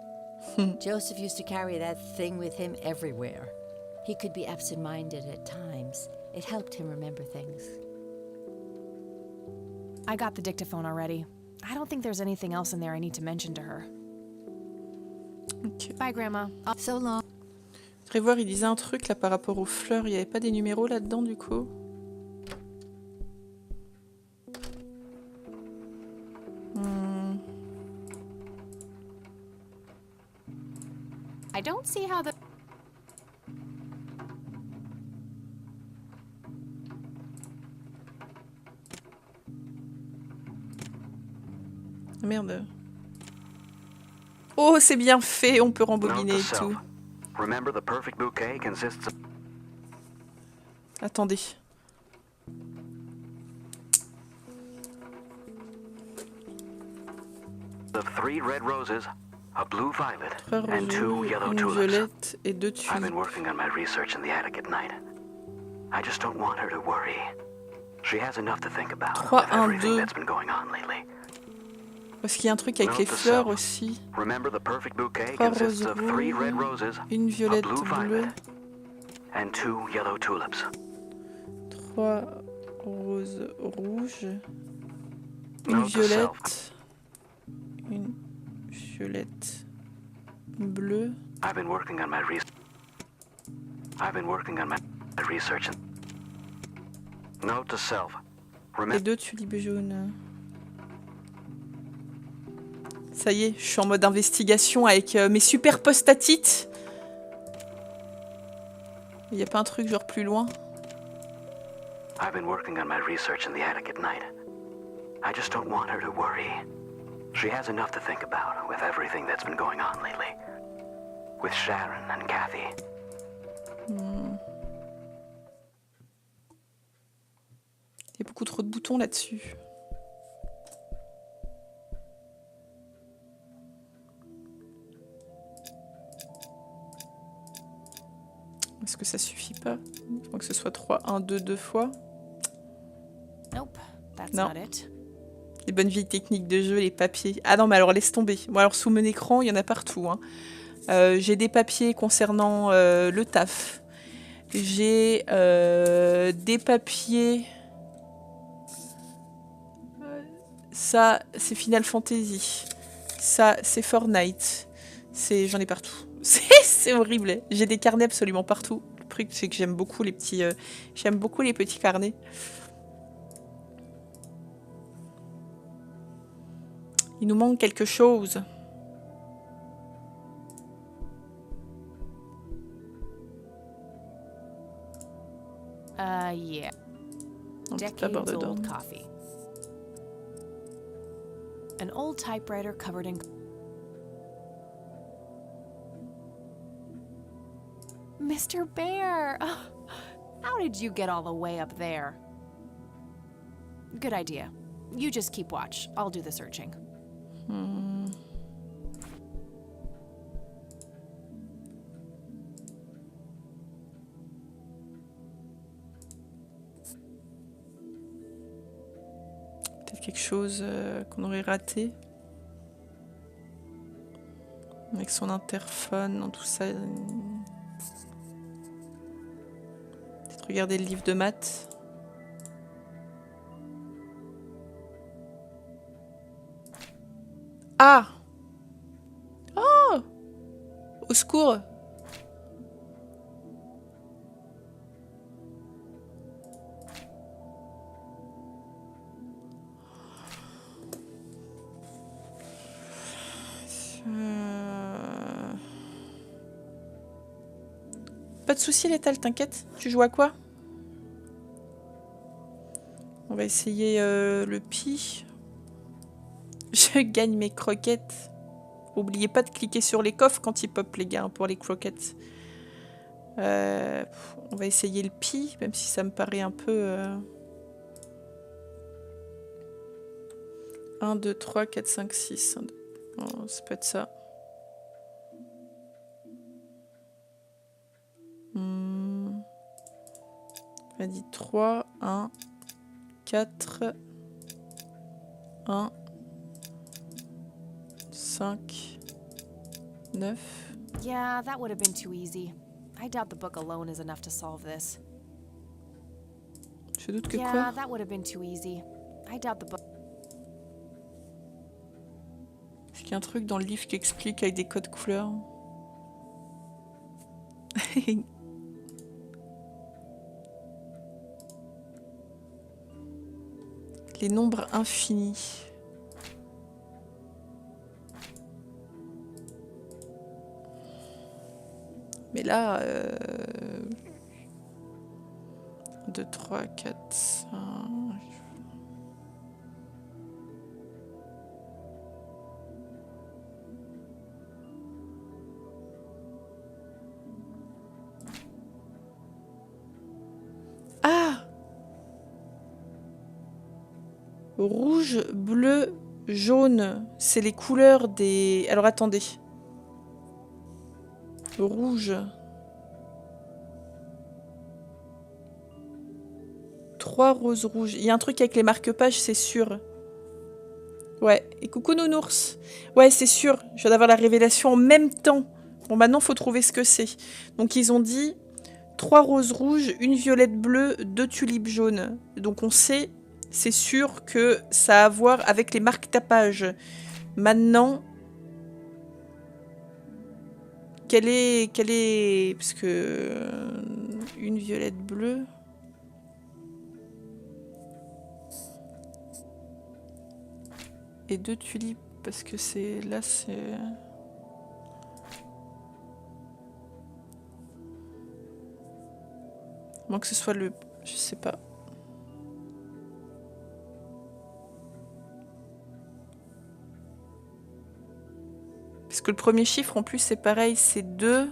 Joseph used to carry that thing with him everywhere. He could be absent-minded at times. It helped him remember things. I got the dictaphone already. I don't think there's anything else in there I need to mention to her. Ok. Bye, Grandma. So long. Je voudrais voir, il disait un truc là par rapport aux fleurs. Il n'y avait pas des numéros là-dedans du coup? I don't see how the... Merde. Oh, c'est bien fait, on peut rembobiner Note et to self. tout. Remember, the perfect bouquet consists Attendez. of 3 red roses, a blue violet, 3 and 2 roses, yellow une tulips. violette et 2 I've been tulipes. working on my research in the attic at night. I just don't want her to worry. She has enough to think about 3, with 1, everything 2. that's been going on lately. Parce qu'il y a un truc avec Note les to fleurs self. aussi. Remember, the perfect bouquet 3 consists roses of 3 red rouges, roses, une a violette blue bleue, violet, and 2 yellow tulips. 3 roses rouges, une Note to self. violette, une violette bleue. I've been working on my research. Note to self. Et Remember, 2 tulipes jaunes. Ça y est, je suis en mode investigation avec mes super post-it. Il n'y a pas un truc genre plus loin? I've been working on my research in the attic at night. I just don't want her to worry. She has enough to think about with everything that's been going on lately. With Sharon and Kathy. Il y a beaucoup trop de boutons là-dessus. Est-ce que ça suffit pas? Il faut que ce soit 3, 1, 2, 2 fois. Nope, that's Non. not it. Les bonnes vieilles techniques de jeu, les papiers. Ah non, mais alors laisse tomber. Moi, alors sous mon écran, il y en a partout. Hein. J'ai des papiers concernant le taf. J'ai des papiers... Ça, c'est Final Fantasy. Ça, c'est Fortnite. J'en ai partout. C'est horrible. J'ai des carnets absolument partout. Le truc, c'est que j'aime beaucoup les petits... j'aime beaucoup les petits carnets. Il nous manque quelque chose. Yeah. Un petit tableau Decades dedans. old coffee. An old typewriter covered in... Mr. Bear! Oh, how did you get all the way up there? Good idea. You just keep watch. I'll do the searching. Peut-être quelque chose qu'on aurait raté. Avec son interphone, dans tout ça. Peut-être regarder le livre de maths. Ah! Oh! Au secours! Pas de soucis, Létal, t'inquiète. Tu joues à quoi? On va essayer le pi. Je gagne mes croquettes. Oubliez pas de cliquer sur les coffres quand ils pop, les gars, hein, pour les croquettes. On va essayer le pi, même si ça me paraît un peu... 1, 2, 3, 4, 5, 6. Oh, ça peut être ça. On a dit 3, 1, 4, 1, 5, 9. Yeah, that would have been too easy. I doubt the book alone is enough to solve this. Je doute que Yeah, quoi? that would have been too easy. I doubt the book. Est-ce qu'il y a un truc dans le livre qui explique avec des codes couleurs? Les nombres infinis. Mais là... 2, 3, 4, 5... Ah! Rouge, bleu, jaune. C'est les couleurs des... Alors attendez. Rouge. 3 roses rouges. Il y a un truc avec les marque-pages, c'est sûr. Ouais. Et coucou nounours. Ouais, c'est sûr. Je viens d'avoir la révélation en même temps. Bon, maintenant, faut trouver ce que c'est. Donc, ils ont dit 3 roses rouges, une violette bleue, 2 tulipes jaunes. Donc, on sait, c'est sûr que ça a à voir avec les marque-tapages. Maintenant... Quelle est... Parce que... une violette bleue... Et 2 tulipes, parce que c'est... Là, c'est... À moins que ce soit le... Je sais pas. Parce que le premier chiffre, en plus, c'est pareil, c'est 2.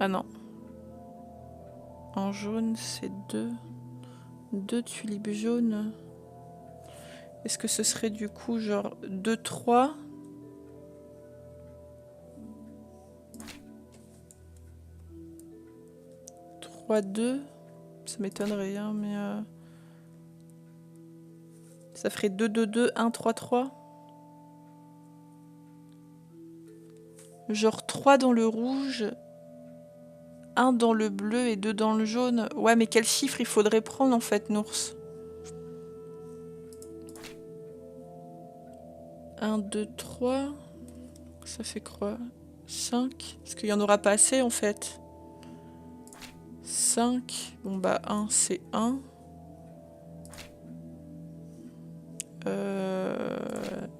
Ah non. En jaune, c'est 2. 2 tulipes jaunes. Est-ce que ce serait du coup genre 2, 3? 3, 2. Ça m'étonnerait, hein, mais... Ça ferait 2, 2, 2, 1, 3, 3. Genre 3 dans le rouge, 1 dans le bleu et 2 dans le jaune. Ouais, mais quel chiffre il faudrait prendre en fait, Nours? 1, 2, 3. Ça fait quoi? 5. Parce qu'il n'y en aura pas assez en fait. 5. Bon bah 1 c'est 1.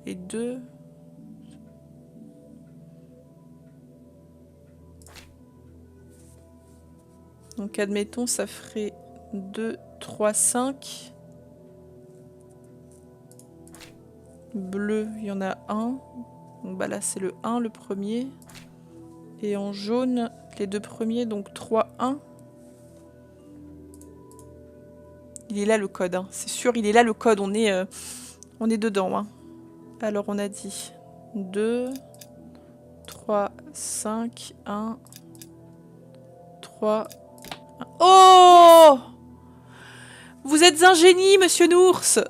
Et 2. Donc admettons ça ferait 2, 3, 5. Bleu, il y en a 1. Donc bah là c'est le 1 le premier. Et en jaune, les deux premiers, donc 3, 1. Il est là le code, hein. C'est sûr, il est là le code, on est dedans. Hein. Alors on a dit 2, 3, 5, 1, 3, 1. Oh! Vous êtes un génie, monsieur Nours.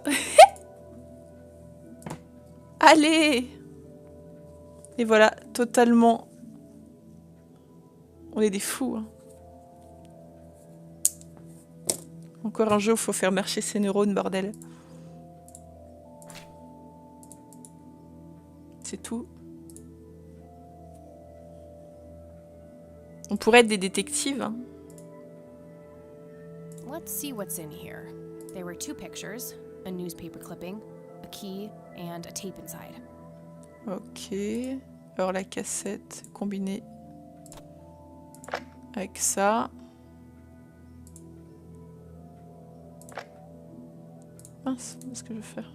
Allez! Et voilà, totalement. On est des fous. Hein. Encore un jeu où il faut faire marcher ses neurones, bordel. C'est tout. On pourrait être des détectives. Hein. Let's see what's in here. There were 2 pictures, a newspaper clipping, a key, and a tape inside. Ok. Alors la cassette combinée avec ça. Mince, qu'est-ce que je vais faire?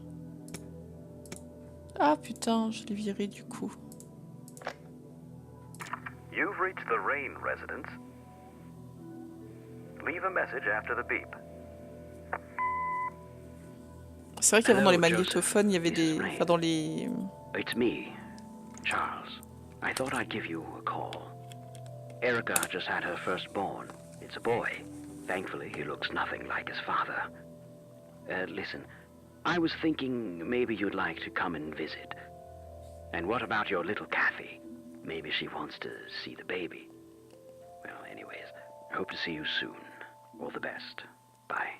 Ah putain, je l'ai viré du coup. You've reached the Rain residence. Leave a message after the beep. C'est vrai qu'avant dans les magnétophones, il y avait des... Enfin dans les... It's me, Charles. I thought I'd give you a call. Erica just had her firstborn. It's a boy. Thankfully, he looks nothing like his father. Listen, I was thinking maybe you'd like to come and visit. And what about your little Kathy? Maybe she wants to see the baby. Well, anyways, I hope to see you soon. All the best. Bye.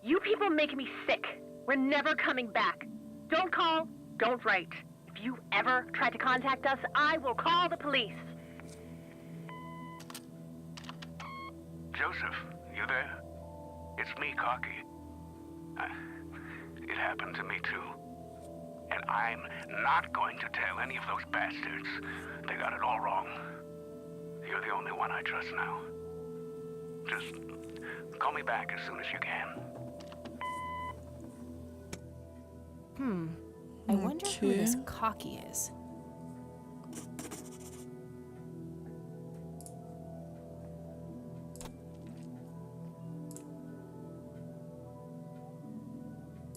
You people make me sick. We're never coming back. Don't call, don't write. If you ever try to contact us, I will call the police. Joseph, you there? It's me, Cocky. It happened to me too. And I'm not going to tell any of those bastards. They got it all wrong. You're the only one I trust now. Just call me back as soon as you can. I wonder who this Cocky is.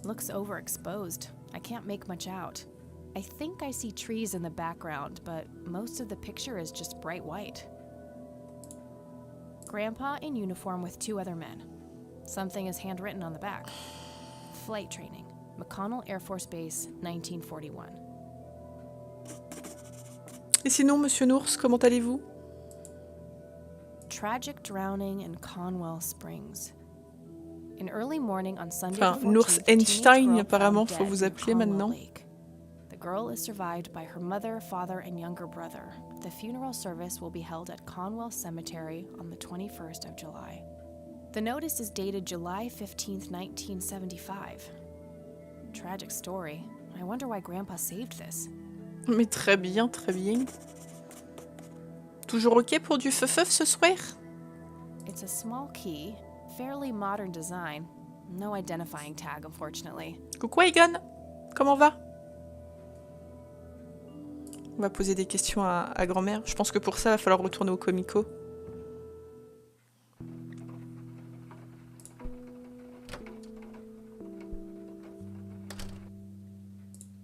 Looks overexposed. I can't make much out. I think I see trees in the background, but most of the picture is just bright white. Grandpa in uniform with 2 other men. Something is handwritten on the back. Flight training. McConnell Air Force Base, 1941. Et sinon, monsieur Nours, comment allez-vous? Tragic drowning in Conwell Springs. In early morning on Sunday Enfin, the 14th, Nours Einstein, apparemment, faut vous appeler maintenant. The girl is survived by her mother, father, and younger brother. The funeral service will be held at Conwell Cemetery on the 21st of July. The notice is dated July 15th, 1975. Tragic story. I wonder why Grandpa saved this. Mais très bien, très bien. Toujours ok pour du feuf ce soir? It's a small key, fairly modern design. No identifying tag, unfortunately. Coucou Egon, comment va? On va poser des questions à grand-mère. Je pense que pour ça, il va falloir retourner au Comico.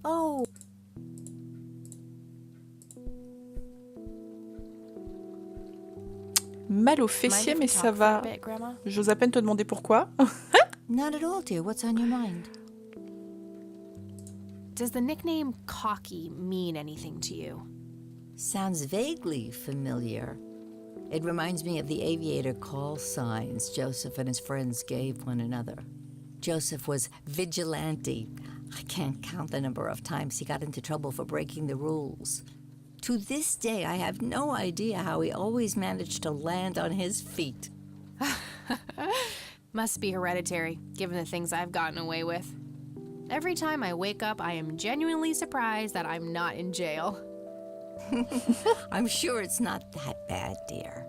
Oh! Mal au fessier, mais ça va. J'ose à peine te demander pourquoi. Not at all, dear. What's on your mind? Does the nickname Cocky mean anything to you? Sounds vaguely familiar. It reminds me of the aviator call signs Joseph and his friends gave one another. Joseph was vigilante. I can't count the number of times he got into trouble for breaking the rules. To this day, I have no idea how he always managed to land on his feet. Must be hereditary, given the things I've gotten away with. Every time I wake up, I am genuinely surprised that I'm not in jail. I'm sure it's not that bad, dear.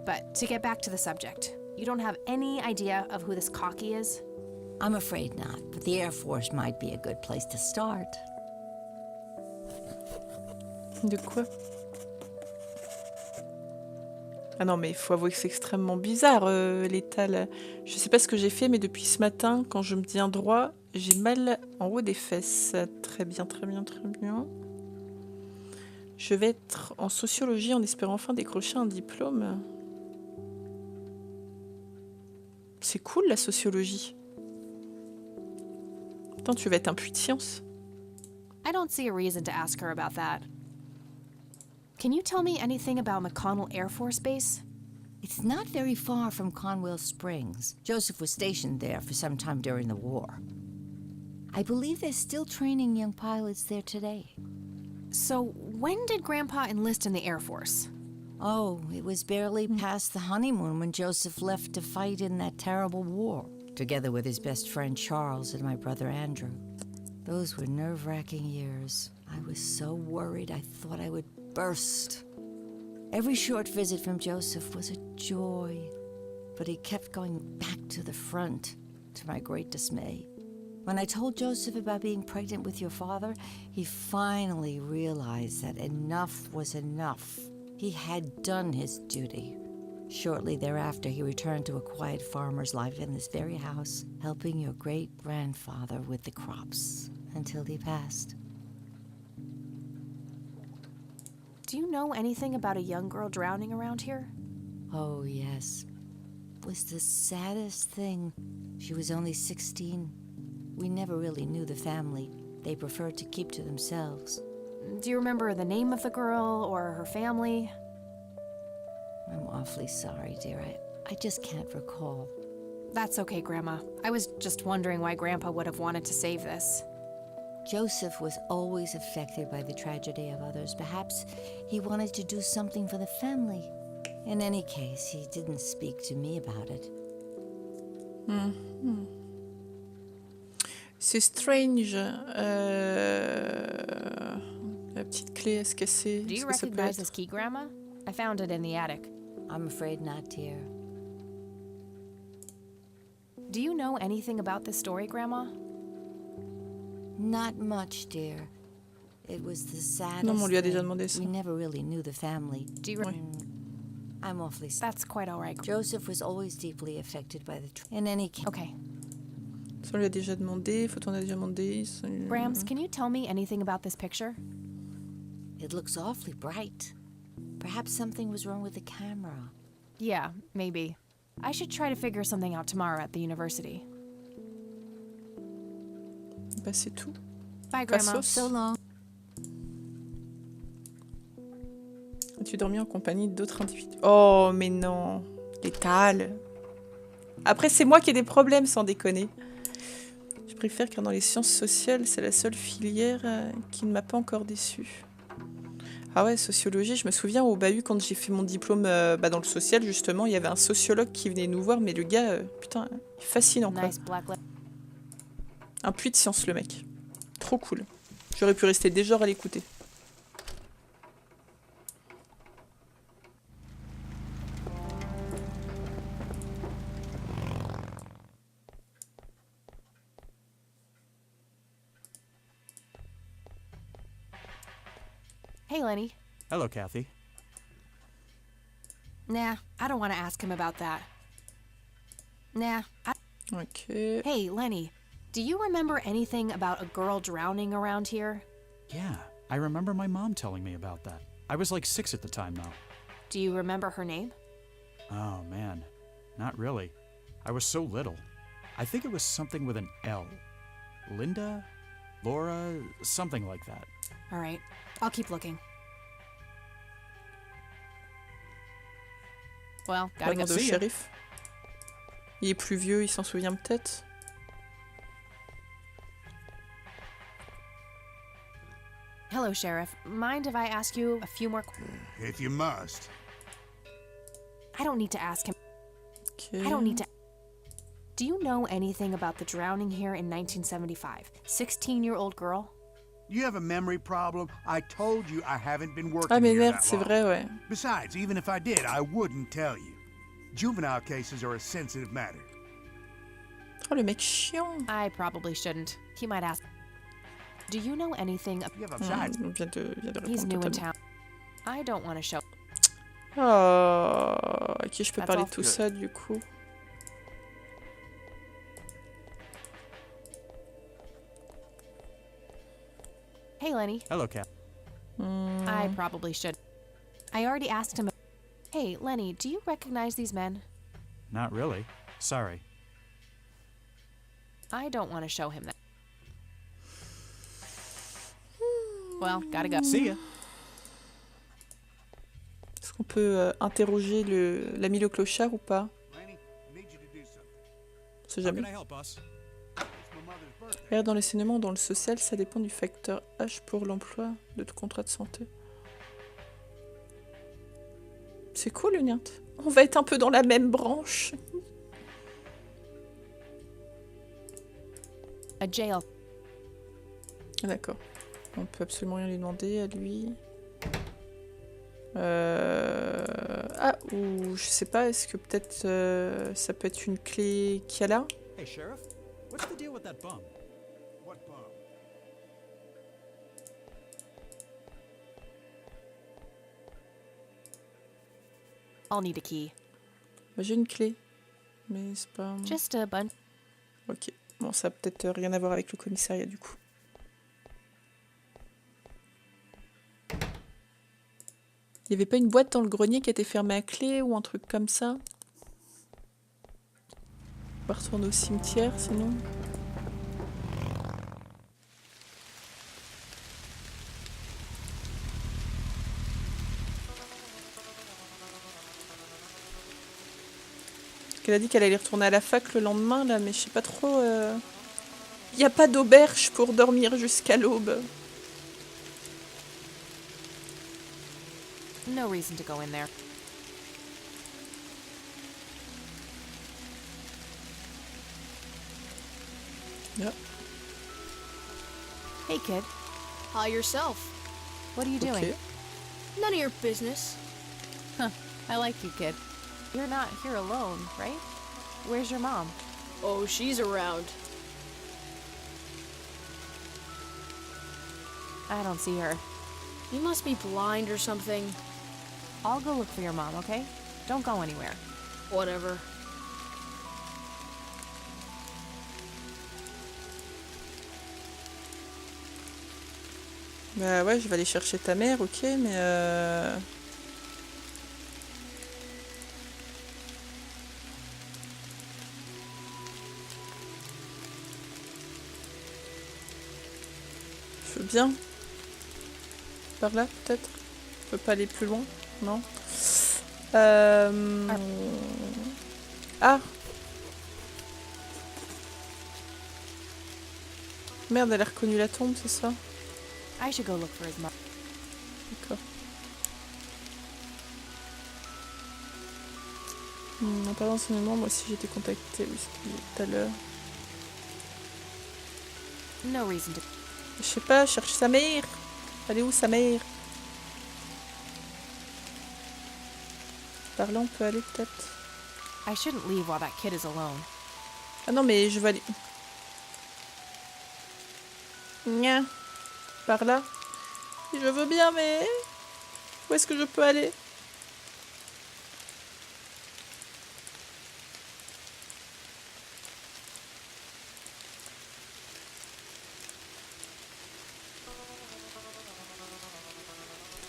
But to get back to the subject, you don't have any idea of who this Cocky is? I'm afraid not, but the Air Force might be a good place to start. De quoi? Ah non, mais il faut avouer que c'est extrêmement bizarre, l'étal. Je sais pas ce que j'ai fait, mais depuis ce matin, quand je me tiens droit, j'ai mal en haut des fesses. Très bien, très bien, très bien. Je vais être en sociologie en espérant enfin décrocher un diplôme. C'est cool, la sociologie. Attends, tu vas être un puits de science. I don't see a reason to ask her about that. Can you tell me anything about McConnell Air Force Base? It's not very far from Conwell Springs. Joseph was stationed there for some time during the war. I believe they're still training young pilots there today. So, when did Grandpa enlist in the Air Force? Oh, it was barely past the honeymoon when Joseph left to fight in that terrible war, together with his best friend Charles and my brother Andrew. Those were nerve-wracking years. I was so worried I thought I would burst. Every short visit from Joseph was a joy, but he kept going back to the front, to my great dismay. When I told Joseph about being pregnant with your father, he finally realized that enough was enough. He had done his duty. Shortly thereafter, he returned to a quiet farmer's life in this very house, helping your great-grandfather with the crops, until he passed. Do you know anything about a young girl drowning around here? Oh, yes. It was the saddest thing. She was only 16. We never really knew the family. They preferred to keep to themselves. Do you remember the name of the girl or her family? I'm awfully sorry, dear. I just can't recall. That's okay, Grandma. I was just wondering why Grandpa would have wanted to save this. Joseph was always affected by the tragedy of others. Perhaps he wanted to do something for the family. In any case, he didn't speak to me about it. C'est strange. La petite clé, est-ce que c'est... Do you recognize this key, Grandma? I found it in the attic. I'm afraid not, dear. Do you know anything about this story, Grandma? Not much, dear. It was the saddest Non, mais on lui a déjà thing. demandé ça. We never really knew the family. Do you I'm awfully sorry. That's quite all right. Joseph was always deeply affected by the... In any case... Okay. Ça, on lui a déjà demandé. Photo, on a déjà demandé. Ça... Brahms, can you tell me anything about this picture? It looks awfully bright. Perhaps something was wrong with the camera. Yeah, maybe. I should try to figure something out tomorrow at the university. Bah, c'est tout. Bye, Grandma. Passos. So long. As-tu dormi en compagnie d'autres individus? Oh, mais non. L'étal. Après, c'est moi qui ai des problèmes, sans déconner. Je préfère car dans les sciences sociales, c'est la seule filière qui ne m'a pas encore déçue. Ah ouais, sociologie, je me souviens au bahut, quand j'ai fait mon diplôme dans le social, justement, il y avait un sociologue qui venait nous voir, mais le gars, putain, il est fascinant, quoi. Nice black Un puits de science, le mec. Trop cool. J'aurais pu rester des heures à l'écouter. Hey, Lenny. Hello, Kathy. Nah, I don't want to ask him about that. Ok. Hey, Lenny, do you remember anything about a girl drowning around here? Yeah, I remember my mom telling me about that. I was like 6 at the time, though. Do you remember her name? Oh man, not really. I was so little. I think it was something with an L. Linda? Laura? Something like that. All right, I'll keep looking. Well, gotta go. Demande au shérif. Il est plus vieux, il s'en souvient peut-être. Hello, Sheriff. Mind if I ask you a few more questions? If you must. I don't need to ask him. Okay. I don't need to. Do you know anything about the drowning here in 1975? 16-year-old girl? You have a memory problem? I told you I haven't been working Ah mais here merde, that c'est long. vrai, ouais. Besides, even if I did, I wouldn't tell you. Juvenile cases are a sensitive matter. Oh, le mec chiant. I probably shouldn't. He might ask. Do you know anything? You have upsides. Il vient de He's répondre new in totalement. town. I don't want to show. Oh, à qui je peux That's parler all de tout good. ça du coup? Hey, Lenny. Hello, Cap. I probably should. I already asked him. Hey, Lenny, do you recognize these men? Not really. Sorry. I don't want to show him that. Well, gotta go. See ya. Est-ce qu'on peut interroger l'ami le clochard ou pas? Laney, I need you to do something. On sait How jamais. can I help us? It's my mother's birthday. Regarde, dans l'enseignement ou dans le social, ça dépend du facteur H pour l'emploi de ton contrat de santé. C'est cool, Unient. On va être un peu dans la même branche. A jail. Ah, d'accord. On peut absolument rien lui demander à lui. Ah, ou je sais pas, est-ce que peut-être ça peut être une clé qu'il y a là? Hey, Sheriff. What's the deal with that bum? What bum? I'll need a key. Bah, j'ai une clé. Mais c'est pas... Just a bunch. Ok. Bon, ça a peut-être rien à voir avec le commissariat du coup. Il y avait pas une boîte dans le grenier qui était fermée à clé ou un truc comme ça? On va retourner au cimetière sinon. Elle a dit qu'elle allait retourner à la fac le lendemain là, mais je sais pas trop. Il y a pas d'auberge pour dormir jusqu'à l'aube. No reason to go in there. Yep. Hey, kid. Hi yourself. What are you doing? Ok. None of your business. I like you, kid. You're not here alone, right? Where's your mom? Oh, she's around. I don't see her. You must be blind or something. I'll go look for your mom, okay? Don't go anywhere. Whatever. Bah ouais, je vais aller chercher ta mère, ok, mais je veux bien. Par là, peut-être? On peut pas aller plus loin? Non? Ah! Merde, elle a reconnu la tombe, c'est ça? I should go look for his mom. D'accord. En parlant d'enseignement, moi aussi j'ai été contactée, oui, c'était tout à l'heure. No reason to. Je sais pas, cherche sa mère. Elle est où sa mère? Par là on peut aller peut-être. I shouldn't leave while that kid is alone. Ah non mais je vais aller. Nya. Par là. Je veux bien mais... Où est-ce que je peux aller?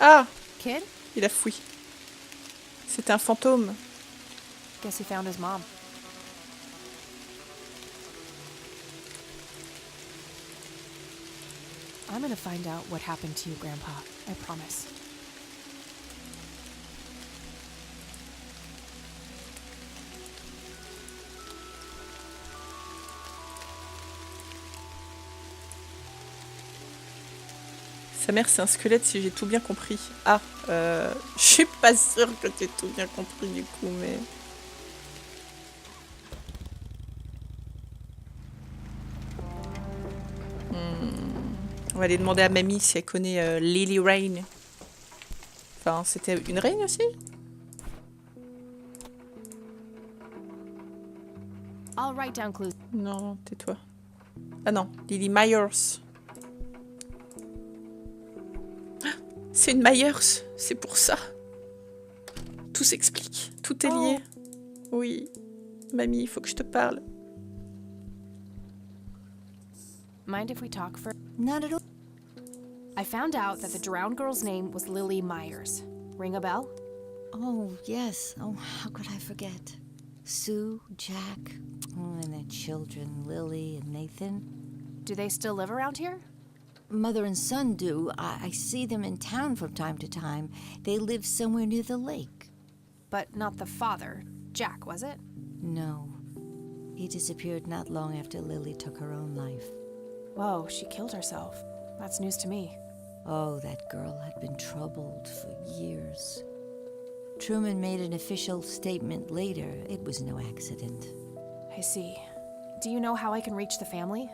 Ah! Kid? Il a fui. C'était un fantôme. Guess he found his mom. I'm gonna find out what happened to you, Grandpa. I promise. Sa mère, c'est un squelette, si j'ai tout bien compris. Ah, je suis pas sûre que tu aies tout bien compris du coup, mais... On va aller demander à mamie si elle connaît Lily Rain. Enfin, c'était une reine aussi? I'll write down clues. Non, tais-toi. Ah non, Lily Myers. C'est une Myers, c'est pour ça. Tout s'explique, tout est lié. Oui, mamie, il faut que je te parle. Mind if we talk for... Not at all. I found out that the drowned girl's name was Lily Myers. Ring a bell? Oh, yes. Oh, how could I forget? Sue, Jack, and their children, Lily and Nathan. Do they still live around here? Mother and son do. I see them in town from time to time. They live somewhere near the lake. But not the father. Jack, was it? No. He disappeared not long after Lily took her own life. Whoa, she killed herself. That's news to me. Oh, that girl had been troubled for years. Truman made an official statement later. It was no accident. I see. Do you know how I can reach the family?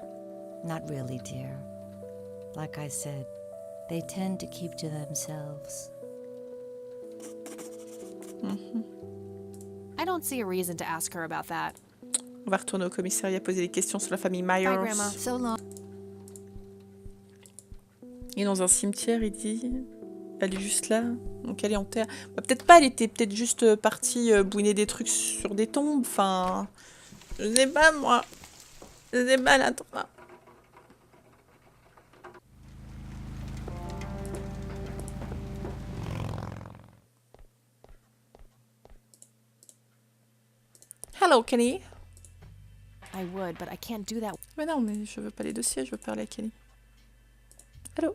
Not really, dear. Like I said, they tend to keep to themselves. I don't see a reason to ask her about that. On va retourner au commissariat poser des questions sur la famille Myers. Bye, Grandma. So long. Et dans un cimetière, il dit... Elle est juste là, donc elle est en terre. Bah, peut-être pas, elle était peut-être juste partie bouiner des trucs sur des tombes, enfin... Je sais pas, moi. Je sais pas, là, toi. Hello, Kenny. I would, but I can't do that. Mais non, mais je veux pas les dossiers, je veux parler à Kenny. Allô?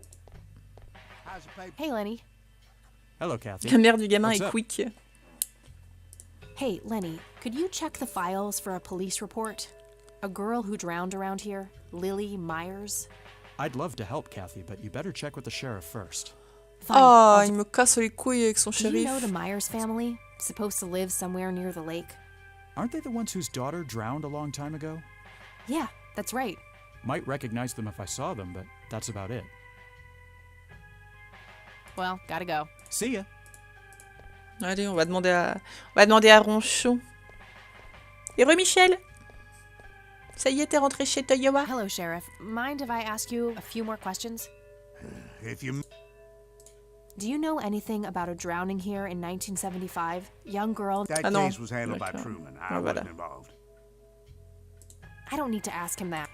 Hey, Lenny. Hello, Kathy. La mère du gamin What's est up? quick. Hey, Lenny, could you check the files for a police report? A girl who drowned around here, Lily Myers. I'd love to help, Kathy, but you better check with the sheriff first. Fine. Oh, I'll il me casse les couilles avec son Do you shérif. know the Myers family? Supposed to live somewhere near the lake? Aren't they the ones whose daughter drowned a long time ago? Yeah, that's right. Might recognize them if I saw them, but that's about it. Well, gotta go. See ya. Allez, on va demander à Ronchon. Et Michel. Ça y est, t'es rentré chez Toyowa? Hello, Sheriff. Mind if I ask you a few more questions? If you... Do you know anything about a drowning here in 1975? Young girl... That non. case was handled by D'accord. Truman. Ah, I voilà. wasn't involved. I don't need to ask him that.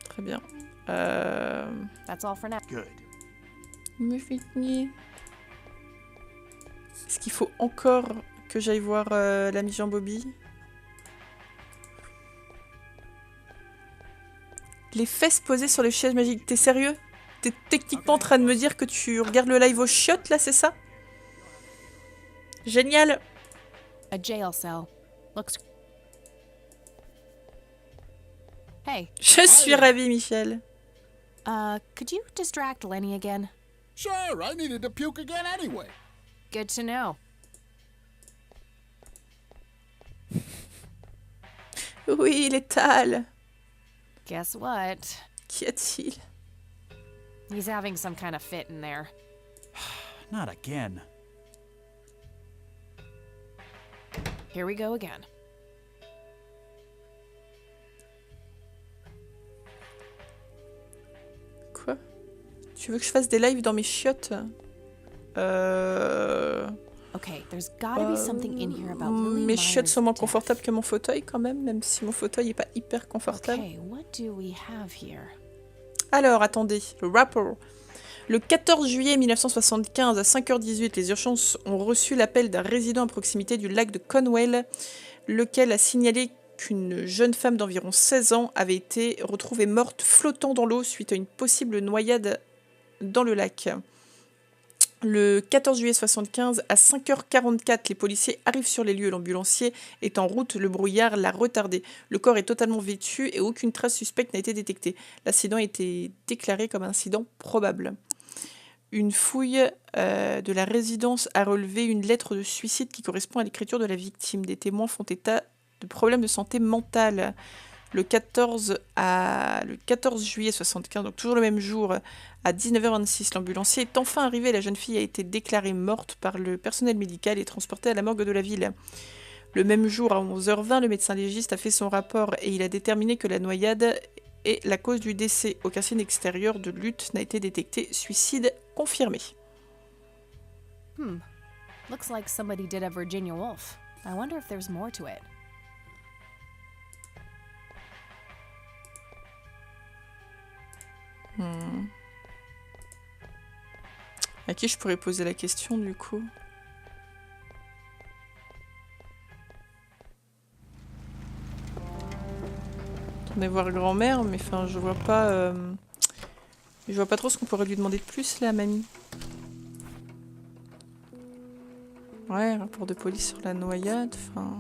Très bien. That's all for now. Good. Me fait nier. Est-ce qu'il faut encore que j'aille voir l'ami Jean-Bobby? Les fesses posées sur les chaises magiques. T'es sérieux? T'es techniquement en train de me dire que tu regardes le live au chiottes, là, c'est ça? Génial! A jail cell. Looks... Hey, Je suis ravie, Michel. could you distract Lenny again? Sure, I needed to puke again anyway. Good to know. Oui, l'étal. Guess what? Qu'y a-t-il? He's having some kind of fit in there. Not again. Here we go again. Quoi? Tu veux que je fasse des lives dans mes chiottes? Okay, there's gotta be something in here about Lily Mes chiottes Myers' sont moins death. confortables que mon fauteuil quand même si mon fauteuil est pas hyper confortable. Okay, what do we have here? Alors, attendez, le rapport. Le 14 juillet 1975 à 5h18, les urgences ont reçu l'appel d'un résident à proximité du lac de Conwell, lequel a signalé qu'une jeune femme d'environ 16 ans avait été retrouvée morte flottant dans l'eau suite à une possible noyade dans le lac. Le 14 juillet 75 à 5h44, les policiers arrivent sur les lieux. L'ambulancier est en route, le brouillard l'a retardé. Le corps est totalement vêtu et aucune trace suspecte n'a été détectée. L'accident a été déclaré comme un incident probable. Une fouille de la résidence a relevé une lettre de suicide qui correspond à l'écriture de la victime. Des témoins font état de problèmes de santé mentale. Le 14 juillet 75, donc toujours le même jour, à 19h26, l'ambulancier est enfin arrivé. La jeune fille a été déclarée morte par le personnel médical et transportée à la morgue de la ville. Le même jour, à 11h20, le médecin légiste a fait son rapport et il a déterminé que la noyade est la cause du décès. Aucun signe extérieur de lutte n'a été détecté. Suicide confirmé. Looks like somebody did a Virginia Woolf. I wonder if there's more to it. À qui je pourrais poser la question du coup? Attendez voir grand-mère, mais enfin je vois pas trop ce qu'on pourrait lui demander de plus là, mamie. Ouais, rapport de police sur la noyade, enfin...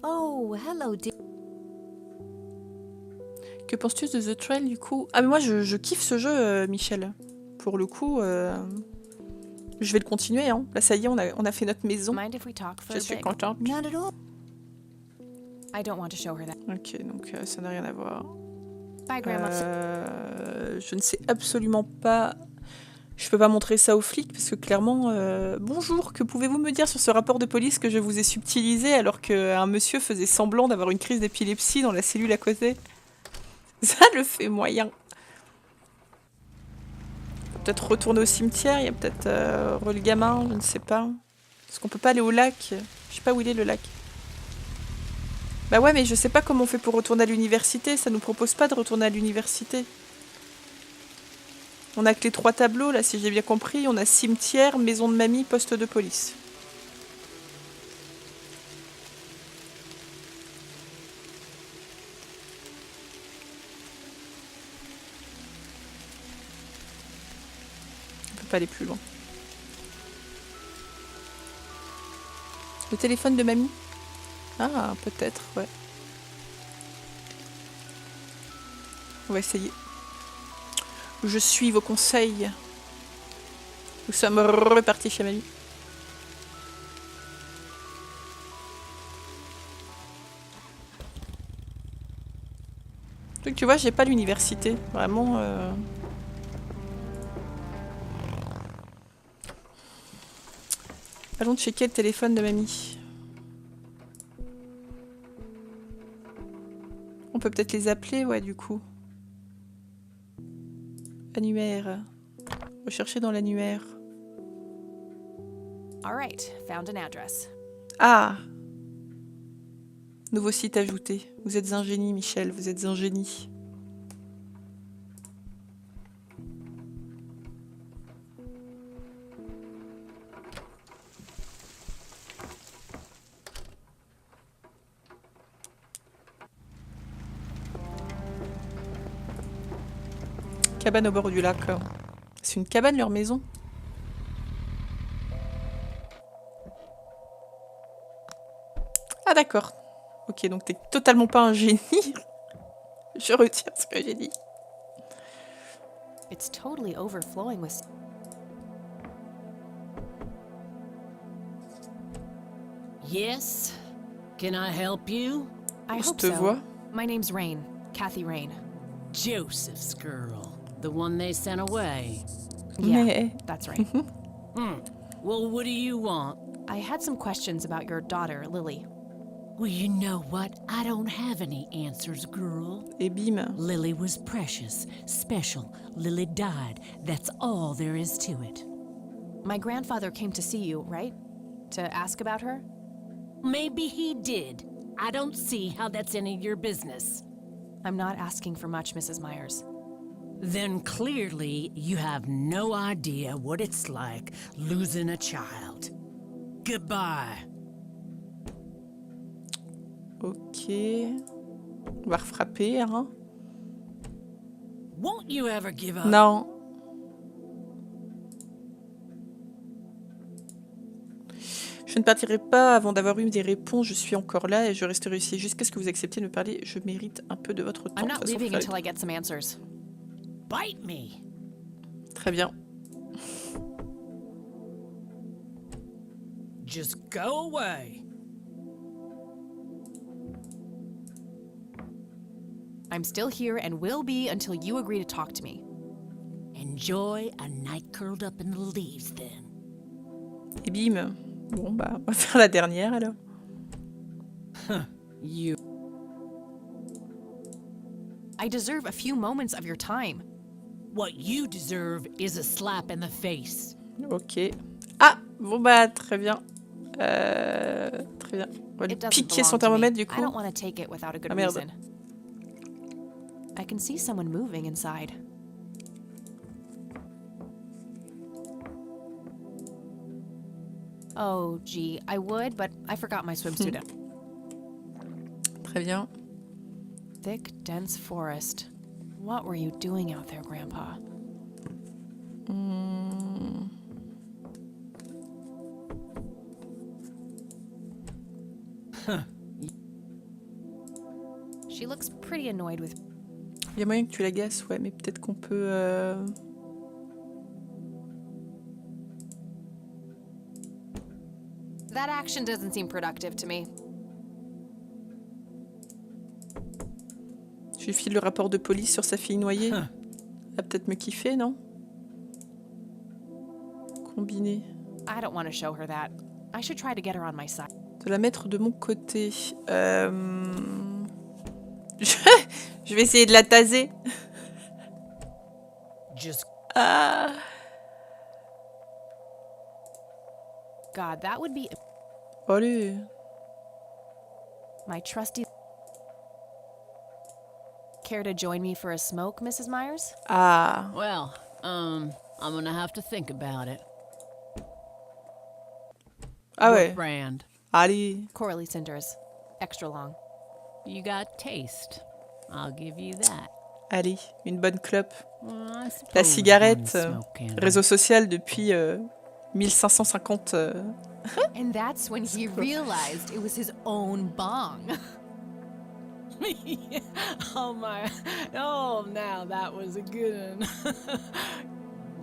Oh, hello, dear. Que penses-tu de The Trail du coup? Ah mais moi je kiffe ce jeu, Michel. Pour le coup, je vais le continuer. Hein. Là ça y est, on a fait notre maison. Je suis contente. Not at all. I don't want to show her that. Ok, donc ça n'a rien à voir. Bye, Grandma. Je ne sais absolument pas... Je peux pas montrer ça aux flics parce que clairement... Bonjour, que pouvez-vous me dire sur ce rapport de police que je vous ai subtilisé alors qu'un monsieur faisait semblant d'avoir une crise d'épilepsie dans la cellule à côté? Ça le fait moyen. Peut-être retourner au cimetière, il y a peut-être le gamin, je ne sais pas. Est-ce qu'on peut pas aller au lac? Je sais pas où il est le lac. Bah ouais, mais je sais pas comment on fait pour retourner à l'université, ça nous propose pas de retourner à l'université. On a que les 3 tableaux là, si j'ai bien compris. On a cimetière, maison de mamie, poste de police. On peut pas aller plus loin. Le téléphone de mamie? Ah, peut-être, ouais. On va essayer. Je suis vos conseils. Nous sommes repartis chez mamie. Donc tu vois, j'ai pas l'université. Vraiment... Allons checker le téléphone de mamie. On peut peut-être les appeler, ouais, du coup. Annuaire. Rechercher dans l'annuaire. All right, found an address. Ah! Nouveau site ajouté. Vous êtes un génie, Michel, vous êtes un génie. Cabane au bord du lac. C'est une cabane, leur maison? Ah d'accord. Ok, donc t'es totalement pas un génie. Je retire ce que j'ai dit. It's totally overflowing with... Yes? Can I help you? I hope te so. vois. My name's Rain. Kathy Rain. Joseph's girl. The one they sent away. Yeah, that's right. Well, what do you want? I had some questions about your daughter, Lily. Well, you know what? I don't have any answers, girl. Et bim. Lily was precious, special. Lily died. That's all there is to it. My grandfather came to see you, right? To ask about her? Maybe he did. I don't see how that's any of your business. I'm not asking for much, Mrs. Myers. Then clearly you have no idea what it's like losing a child. Goodbye. Ok. On va refrapper, hein. Won't you ever give up? Non. Je ne partirai pas avant d'avoir eu des réponses. Je suis encore là et je resterai ici jusqu'à ce que vous acceptiez de me parler. Je mérite un peu de votre temps. I'm not leaving until I get some answers. Bite me. Très bien. Just go away. I'm still here and will be until you agree to talk to me. Enjoy a night curled up in the leaves then. Et bim. Bon bah, on va faire la dernière alors. You. I deserve a few moments of your time. What you deserve is a slap in the face. Ok. Ah, bon bah, très bien. Très bien. On va lui piquer son thermomètre du coup. I don't want to take it without a good reason. I can see someone moving inside. Oh, gee, I would, but I forgot my swimsuit. Très bien. Thick, dense forest. What were you doing out there, Grandpa? She looks pretty annoyed with... Il y a moyen que tu l'agaces, ouais, mais peut-être qu'on peut... That action doesn't seem productive to me. Je lui file le rapport de police sur sa fille noyée. Elle va peut-être me kiffer, non? Combiné. I don't want to show her that. I should try to get her on my side. De la mettre de mon côté. Je vais essayer de la taser. Just... Ah. God, that would be... Allez. My trusty... Care to join me for a smoke, Mrs. Myers? Ah. Well, I'm gonna have to think about it. Ah ouais. What brand? Allez. Corley Cinders. Extra long. You got taste. I'll give you that. Allez, une bonne clope. Well, La cigarette, réseau social depuis 1550. And that's when he realized it was his own bong. Oh my, oh now that was a good one.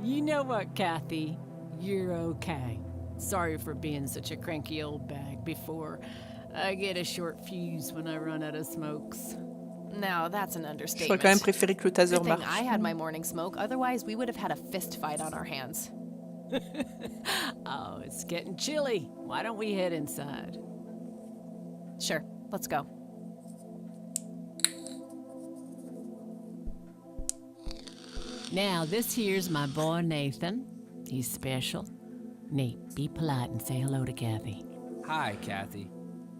You know what, Kathy? You're okay. Sorry for being such a cranky old bag before. I get a short fuse when I run out of smokes. Now that's an J'aurais understatement. quand même préféré que le taser Good thing marche. I had my morning smoke, otherwise we would have had a fist fight on our hands. Oh, it's getting chilly. Why don't we head inside? Sure, let's go. Now, this here's my boy Nathan. He's special. Nate, be polite and say hello to Kathy. Hi, Kathy.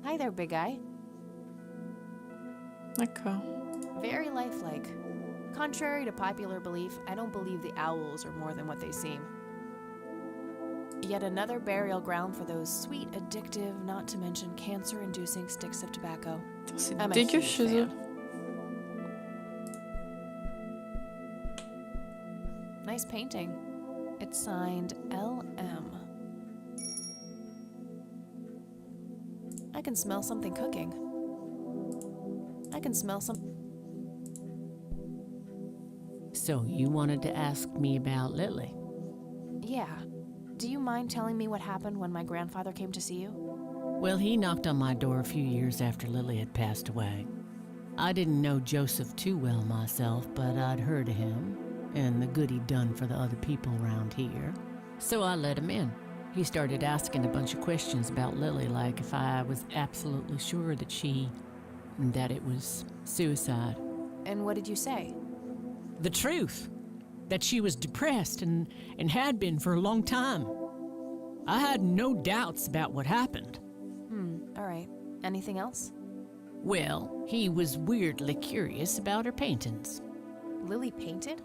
Hi there, big guy. D'accord. Very lifelike. Contrary to popular belief, I don't believe the owls are more than what they seem. Yet another burial ground for those sweet, addictive, not to mention cancer-inducing sticks of tobacco. C'est I'm a dégueu huge chez eux. fan. Nice painting. It's signed LM. I can smell something cooking. I can smell some... So, you wanted to ask me about Lily? Yeah. Do you mind telling me what happened when my grandfather came to see you? Well, he knocked on my door a few years after Lily had passed away. I didn't know Joseph too well myself, but I'd heard of him and the good he'd done for the other people around here. So I let him in. He started asking a bunch of questions about Lily, like if I was absolutely sure that it was suicide. And what did you say? The truth. That she was depressed and had been for a long time. I had no doubts about what happened. All right. Anything else? Well, he was weirdly curious about her paintings. Lily painted?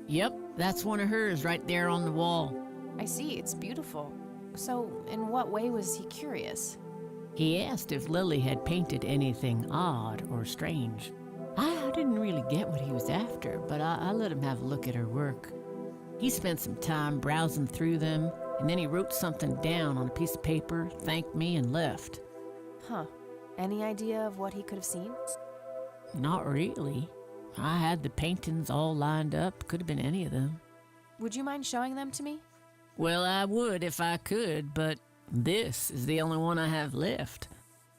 Yep, that's one of hers right there on the wall. I see, it's beautiful. So, in what way was he curious? He asked if Lily had painted anything odd or strange. I didn't really get what he was after, but I let him have a look at her work. He spent some time browsing through them, and then he wrote something down on a piece of paper, thanked me, and left. Huh. Any idea of what he could have seen? Not really. I had the paintings all lined up. Could have been any of them. Would you mind showing them to me? Well, I would if I could, but this is the only one I have left.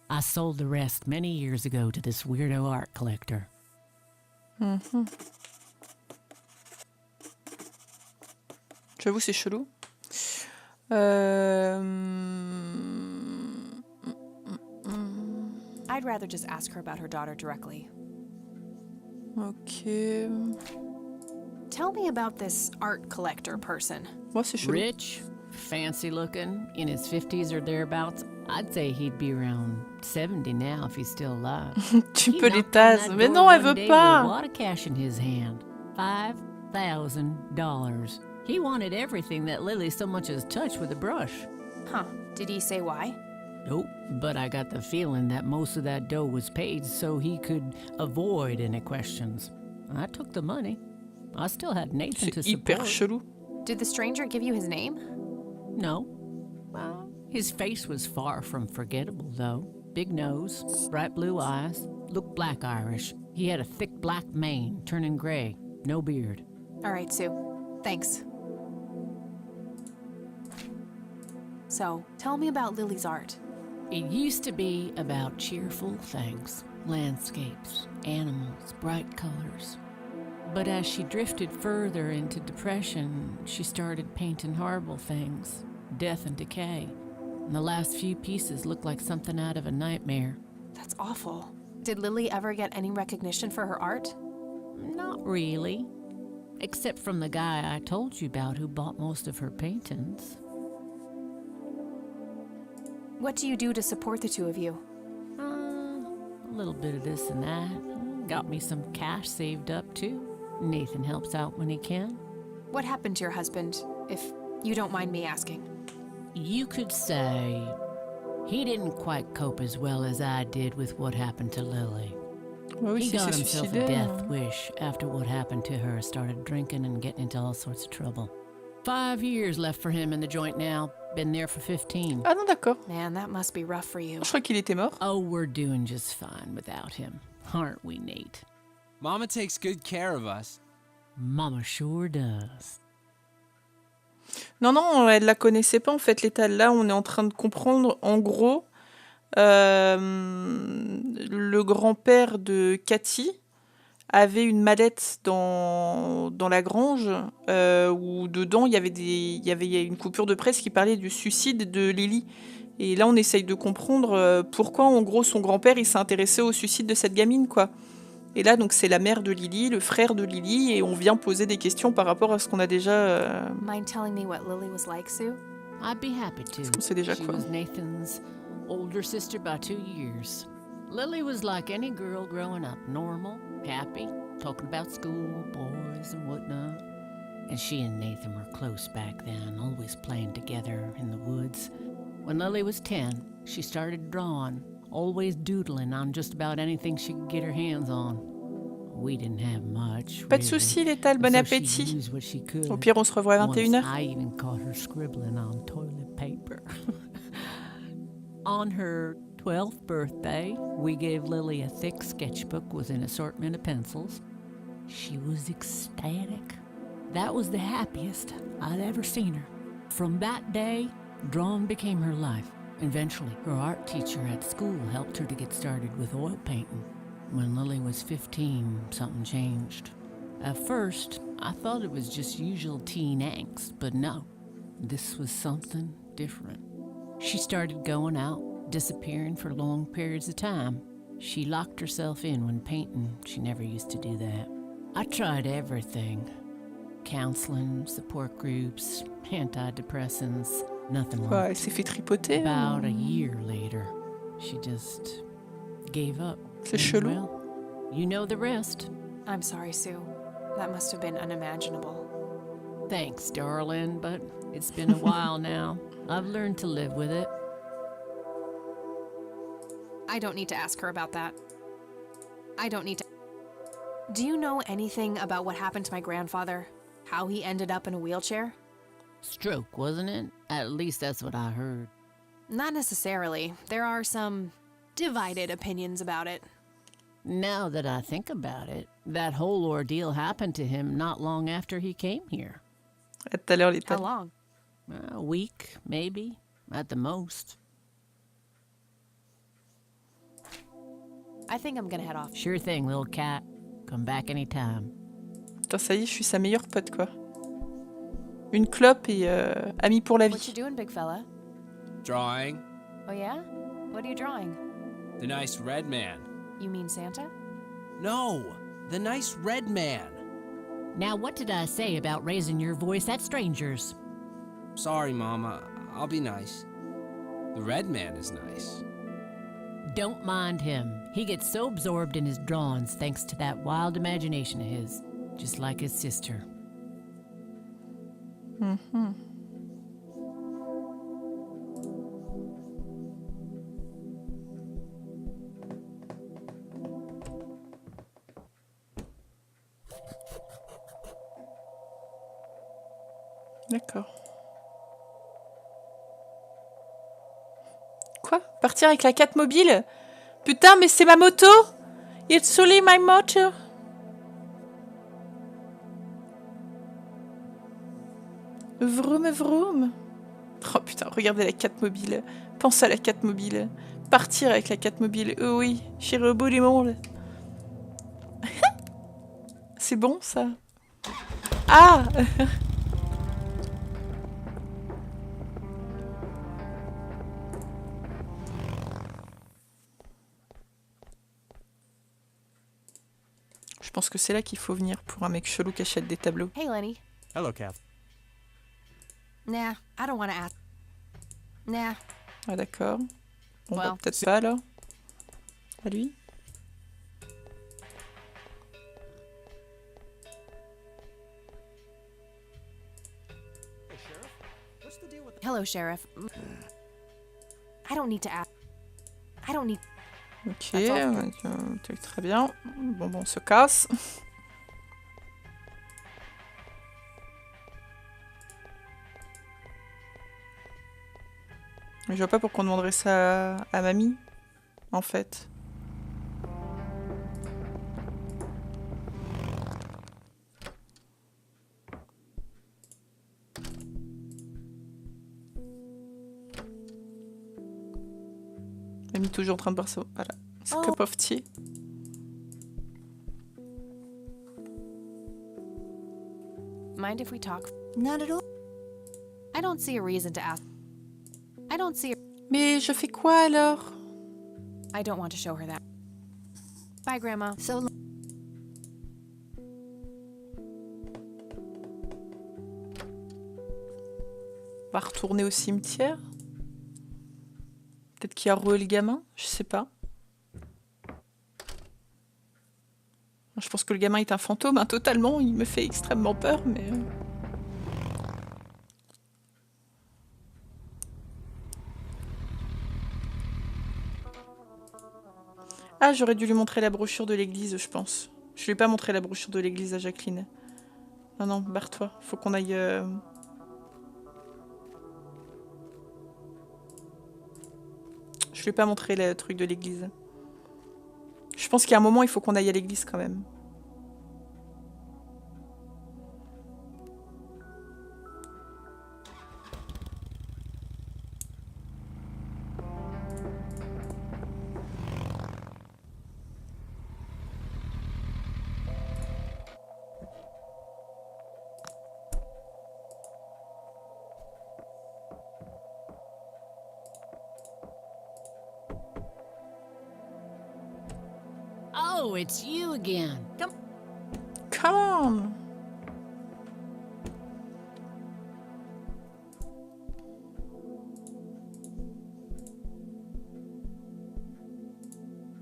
I sold the rest many years ago to this weirdo art collector. J'avoue, c'est chelou. I'd rather just ask her about her daughter directly. Ok. Tell me about this art collector person. Moi, c'est chelou. Rich, fancy looking, in his 50s or thereabouts. I'd say he'd be around 70 now if he's still alive. Tu peux les tasses. Mais non, elle veut With a pas. lot of cash in his hand. $5,000. He wanted everything that Lily so much as touched with a brush. Huh. Did he say why? Nope, but I got the feeling that most of that dough was paid so he could avoid any questions. I took the money. I still had Nathan to C'est hyper support. chelou. Did the stranger give you his name? No. Well, his face was far from forgettable, though. Big nose, bright blue eyes, looked black Irish. He had a thick black mane, turning gray, no beard. All right, Sue. Thanks. So, tell me about Lily's art. It used to be about cheerful things, landscapes, animals, bright colors. But as she drifted further into depression, she started painting horrible things, death and decay. And the last few pieces looked like something out of a nightmare. That's awful. Did Lily ever get any recognition for her art? Not really. Except from the guy I told you about who bought most of her paintings. What do you do to support the two of you? A little bit of this and that. Got me some cash saved up, too. Nathan helps out when he can. What happened to your husband, if you don't mind me asking? You could say he didn't quite cope as well as I did with what happened to Lily. Ouais, oui, He si got c'est himself a suicidaire. death wish after what happened to her, started drinking and getting into all sorts of trouble. 5 years left for him in the joint now. Been there for 15. Ah non, d'accord. Man, that must be rough for you. Je crois qu'il était mort. Oh, we're doing just fine without him. Aren't we, Nate? Mama takes good care of us. Mama sure does. Non, non, elle la connaissait pas en fait, l'étal. Là, on est en train de comprendre, en gros, le grand-père de Cathy avait une mallette dans la grange où dedans il y avait une coupure de presse qui parlait du suicide de Lily. Et là, on essaye de comprendre pourquoi, en gros, son grand-père il s'est intéressé au suicide de cette gamine, quoi. Et là, donc, c'est la mère de Lily, le frère de Lily, et on vient poser des questions par rapport à ce qu'on a déjà. Mind telling me what Lily was like, Sue? I'd be happy to. On sait déjà She quoi. was Nathan's older sister by 2 years. Lily was like any girl growing up, normal, happy, talking about school, boys, and whatnot. And she and Nathan were close back then, always playing together in the woods. When Lily was 10, she started drawing, always doodling on just about anything she could get her hands on. We didn't have much, Pas de really, soucis, l'étal, bon so she appétit. used what she could. Au pire, on se revoit à Once 21h. I even caught her scribbling on toilet paper. On her 12th birthday, we gave Lily a thick sketchbook with an assortment of pencils. She was ecstatic. That was the happiest I'd ever seen her. From that day, drawing became her life. Eventually, her art teacher at school helped her to get started with oil painting. When Lily was 15, something changed. At first, I thought it was just usual teen angst, but no, this was something different. She started going out, disappearing for long periods of time. She locked herself in when painting. She never used to do that. I tried everything. Counseling, support groups, antidepressants, nothing Quoi, worked. elle s'est fait tripoter. About a year later, she just gave up. C'est chelou. Well, you know the rest. I'm sorry, Sue. That must have been unimaginable. Thanks, darling, but it's been a while now. I've learned to live with it. I don't need to ask her about that. I don't need to... Do you know anything about what happened to my grandfather? How he ended up in a wheelchair? Stroke, wasn't it? At least that's what I heard. Not necessarily. There are some divided opinions about it. Now that I think about it, that whole ordeal happened to him not long after he came here. Tout à l'heure, les How long? A week, maybe, at the most. I think I'm gonna head off. Sure thing, little cat. Come back anytime. Putain, ça y est, je suis sa meilleure pote, quoi. Une clope et amie pour la What vie. you doing, big fella? Drawing. Oh yeah? What are you drawing? The nice red man. You mean Santa? No, the nice red man. Now, what did I say about raising your voice at strangers? Sorry, Mama. I'll be nice. The red man is nice. Don't mind him. He gets so absorbed in his drawings thanks to that wild imagination of his, just like his sister. Mhm. D'accord. Quoi? Partir avec la 4 mobile? Putain, mais c'est ma moto! It's only my motor! Vroom vroom! Oh putain, regardez la 4 mobile. Pense à la 4 mobile. Partir avec la 4 mobile. Oh oui, j'irai au bout du monde. C'est bon ça? Ah! Je pense que c'est là qu'il faut venir pour un mec chelou qui achète des tableaux. Hey, Lenny. Hello, Kath. Nah, I don't want to ask. Nah. Ah d'accord. Bon bah Well, peut-être pas alors. À lui. Hello, Sheriff. I don't need to ask. I don't need... Ok, très bien. Bon, on se casse. Je vois pas pourquoi on demanderait ça à mamie, en fait. Mamie toujours en train de boire ça. Voilà. C'est Oh. cup of tea. Mind if we talk? Not at all. I don't see a reason to ask. I don't see a... Mais je fais quoi alors? I don't want to show her that. Bye, Grandma. So On va retourner au cimetière. Peut-être qu'il y a roué le gamin, je sais pas. Je pense que le gamin est un fantôme, hein, totalement. Il me fait extrêmement peur, mais... Ah, j'aurais dû lui montrer la brochure de l'église, je pense. Je lui ai pas montré la brochure de l'église à Jacqueline. Non, non, barre-toi. Faut qu'on aille... Je lui ai pas montré le truc de l'église. Je pense qu'il y a un moment, il faut qu'on aille à l'église quand même. Oh, it's you again. Come on!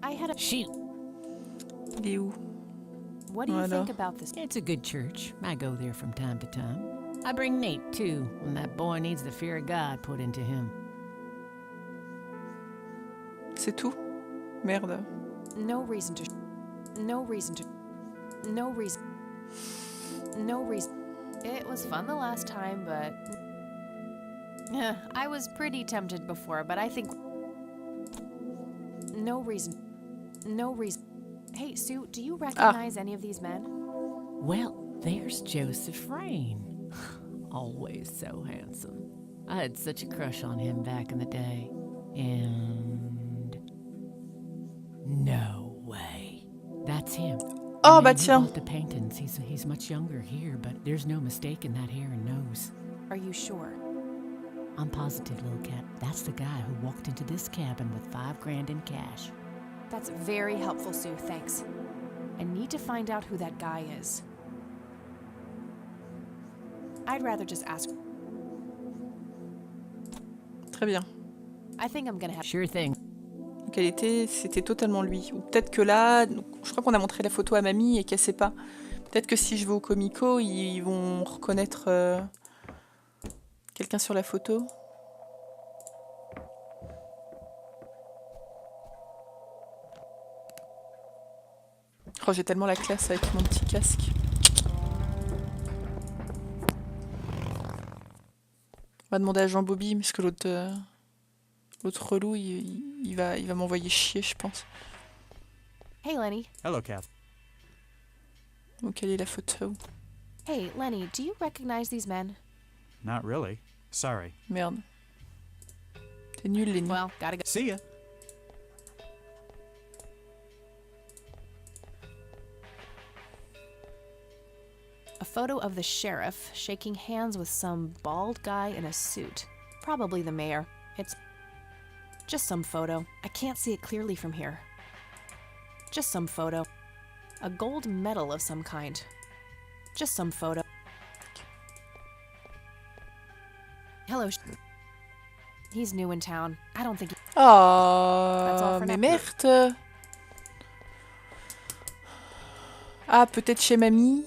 I had a... Shoot. Il est où? What do you think about this? It's a good church. I go there from time to time. I bring Nate, too, when that boy needs the fear of God put into him. C'est tout? Merde. No reason. It was fun the last time, but... I was pretty tempted before, but I think... No reason. Hey, Sue, do you recognize any of these men? Well, there's Joseph Rain. Always so handsome. I had such a crush on him back in the day. And... No way. That's him. Oh, bah tiens. The paintings. He's much younger here, but there's no mistake in that hair and nose. Are you sure? I'm positive, little cat. That's the guy who walked into this cabin with $5 grand in cash. That's very helpful, Sue. Thanks. I need to find out who that guy is. I'd rather just ask. Très bien. I think I'm gonna have. Sure thing. Donc c'était totalement lui. Ou peut-être que là, donc, je crois qu'on a montré la photo à mamie et qu'elle sait pas. Peut-être que si je vais au Comico, ils vont reconnaître quelqu'un sur la photo. Oh, j'ai tellement la classe avec mon petit casque. On va demander à Jean Bobby, parce que l'autre relou, il va m'envoyer chier, je pense. Hey, Lenny. Hello, Kath. Donc, quelle est la photo? Hey, Lenny, do you recognize these men? Not really. Sorry. Merde. T'es nul, Lenny. Well, gotta go. See ya. A photo of the sheriff shaking hands with some bald guy in a suit. Probably the mayor. It's just some photo. I can't see it clearly from here. Just some photo. A gold medal of some kind. Just some photo. Hello. He's new in town. I don't think. Oh, mais merde. Ah, peut-être chez mamie.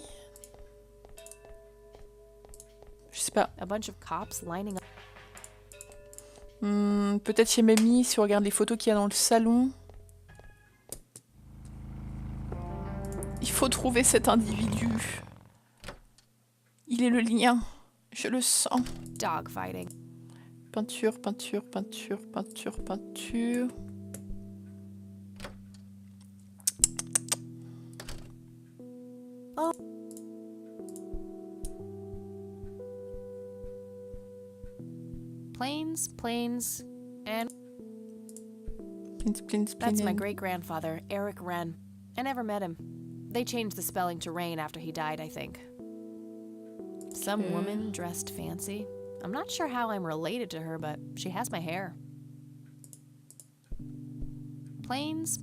Je sais pas. A bunch of cops lining up. Peut-être chez mamie, si on regarde les photos qu'il y a dans le salon. Il faut trouver cet individu. Il est le lien. Je le sens. Dogfighting. Peinture, peinture, peinture, peinture, peinture. Oh. Planes, and... Planes. That's my great-grandfather, Eric Wren. I never met him. They changed the spelling to Rain after he died, I think. Some woman dressed fancy. I'm not sure how I'm related to her, but she has my hair. Planes.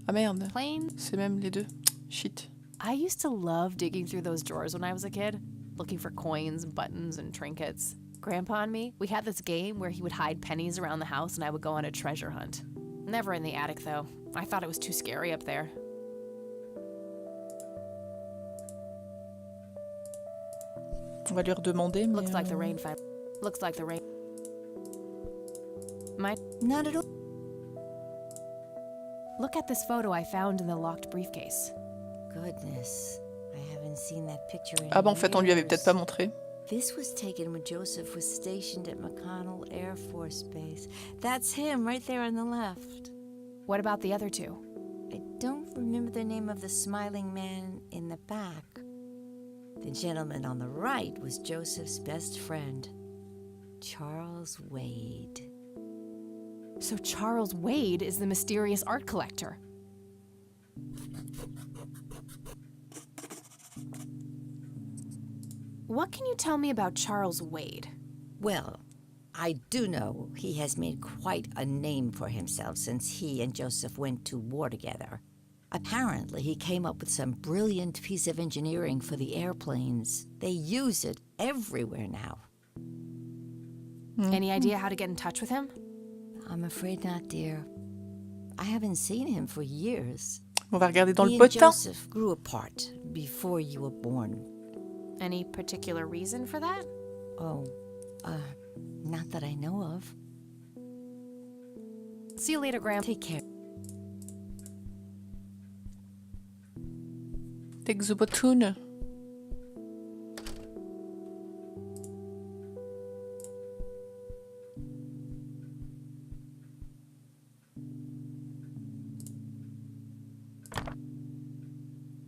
Ah merde. Planes. C'est même les deux. Shit. I used to love digging through those drawers when I was a kid, looking for coins, buttons, and trinkets. Grandpa and me, we had this game where he would hide pennies around the house and I would go on a treasure hunt. Never in the attic, though. I thought it was too scary up there. On va lui redemander, mais... Looks like the rain fell. Looks like the rain... Not at all. Look at this photo I found in the locked briefcase. Goodness, I haven't seen that picture in Ah bah en fait, on lui avait peut-être pas montré. This was taken when Joseph was stationed at McConnell Air Force Base. That's him right there on the left. What about the other two? I don't remember the name of the smiling man in the back. The gentleman on the right was Joseph's best friend, Charles Wade. So Charles Wade is the mysterious art collector. What can you tell me about Charles Wade? Well, I do know he has made quite a name for himself since he and Joseph went to war together. Apparently, he came up with some brilliant piece of engineering for the airplanes. They use it everywhere now. Any idea how to get in touch with him? I'm afraid not, dear. I haven't seen him for years. On va regarder dans Me le and potin. Joseph grew apart before you were born. Any particular reason for that? Oh, not that I know of. See you later, Graham. Take care. Exobotoon.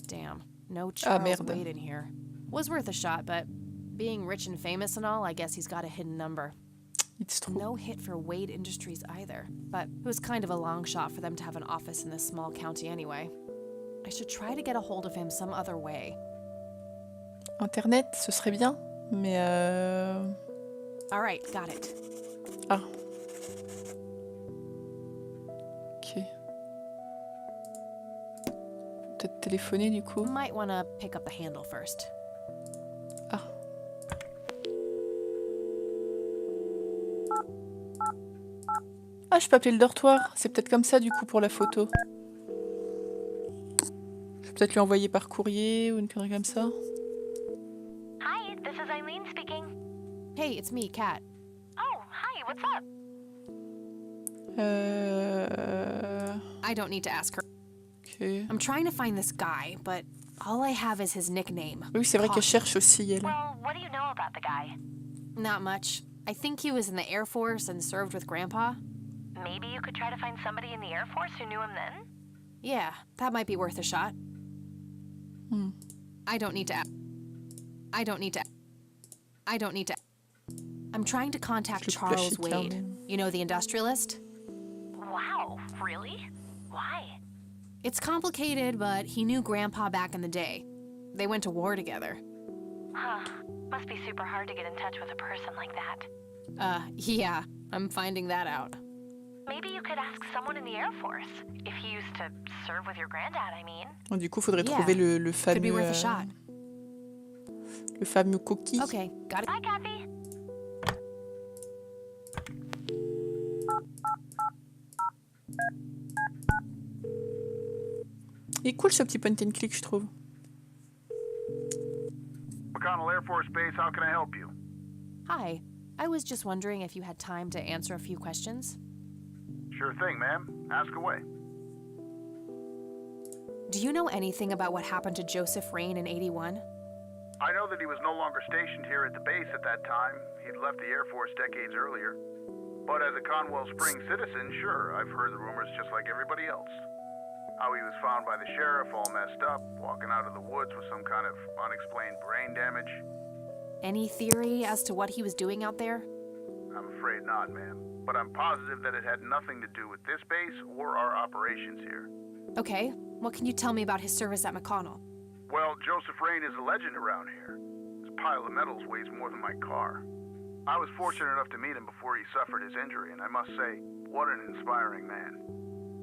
Damn, no Charles merde. Wade in here. Was worth a shot, but being rich and famous and all, I guess he's got a hidden number. Il se trouve. No hit for Wade Industries either, but it was kind of a long shot for them to have an office in this small county anyway. I should try to get a hold of him some other way. Internet, ce serait bien, mais All right, got it. Ah. Ok. Peut-être téléphoner du coup. Might want to pick up the handle first. Ah. Ah, je peux appeler le dortoir. C'est peut-être comme ça du coup pour la photo. Je vais peut-être lui envoyer par courrier ou une connerie comme ça. Hi, this is Eileen speaking. Hey, it's me, Kat. Oh, hi, what's up? I don't need to ask her. Ok. I'm trying to find this guy, but all I have is his nickname. Oui, c'est vrai qu'elle Coffee. cherche aussi elle. Well, what do you know about the guy? Not much. I think he was in the Air Force and served with Grandpa. Maybe you could try to find somebody in the Air Force who knew him then? Yeah, that might be worth a shot. Hmm. I don't need to. I'm trying to contact Je le Charles flashy quand Wade. même. You know, the industrialist? Wow, really? Why? It's complicated, but he knew Grandpa back in the day. They went to war together. Huh. Must be super hard to get in touch with a person like that. Yeah, I'm finding that out. Maybe you could ask someone in the Air Force. If he used to serve with your granddad, I mean. Du coup, faudrait Yeah. trouver le Could be fameux worth a shot. le fameux coquille. Okay, got it. Bye, Kathy. Il est cool ce petit point-and-click, je trouve. McConnell Air Force Base, how can I help you? Hi. I was just wondering if you had time to answer a few questions. Sure thing, ma'am. Ask away. Do you know anything about what happened to Joseph Rain in '81? I know that he was no longer stationed here at the base at that time. He'd left the Air Force decades earlier. But as a Conwell Springs citizen, sure, I've heard the rumors just like everybody else. How he was found by the sheriff all messed up, walking out of the woods with some kind of unexplained brain damage. Any theory as to what he was doing out there? I'm afraid not, ma'am. But I'm positive that it had nothing to do with this base or our operations here. Okay, what can you tell me about his service at McConnell? Well, Joseph Rain is a legend around here. This pile of metals weighs more than my car. I was fortunate enough to meet him before he suffered his injury, and I must say, what an inspiring man.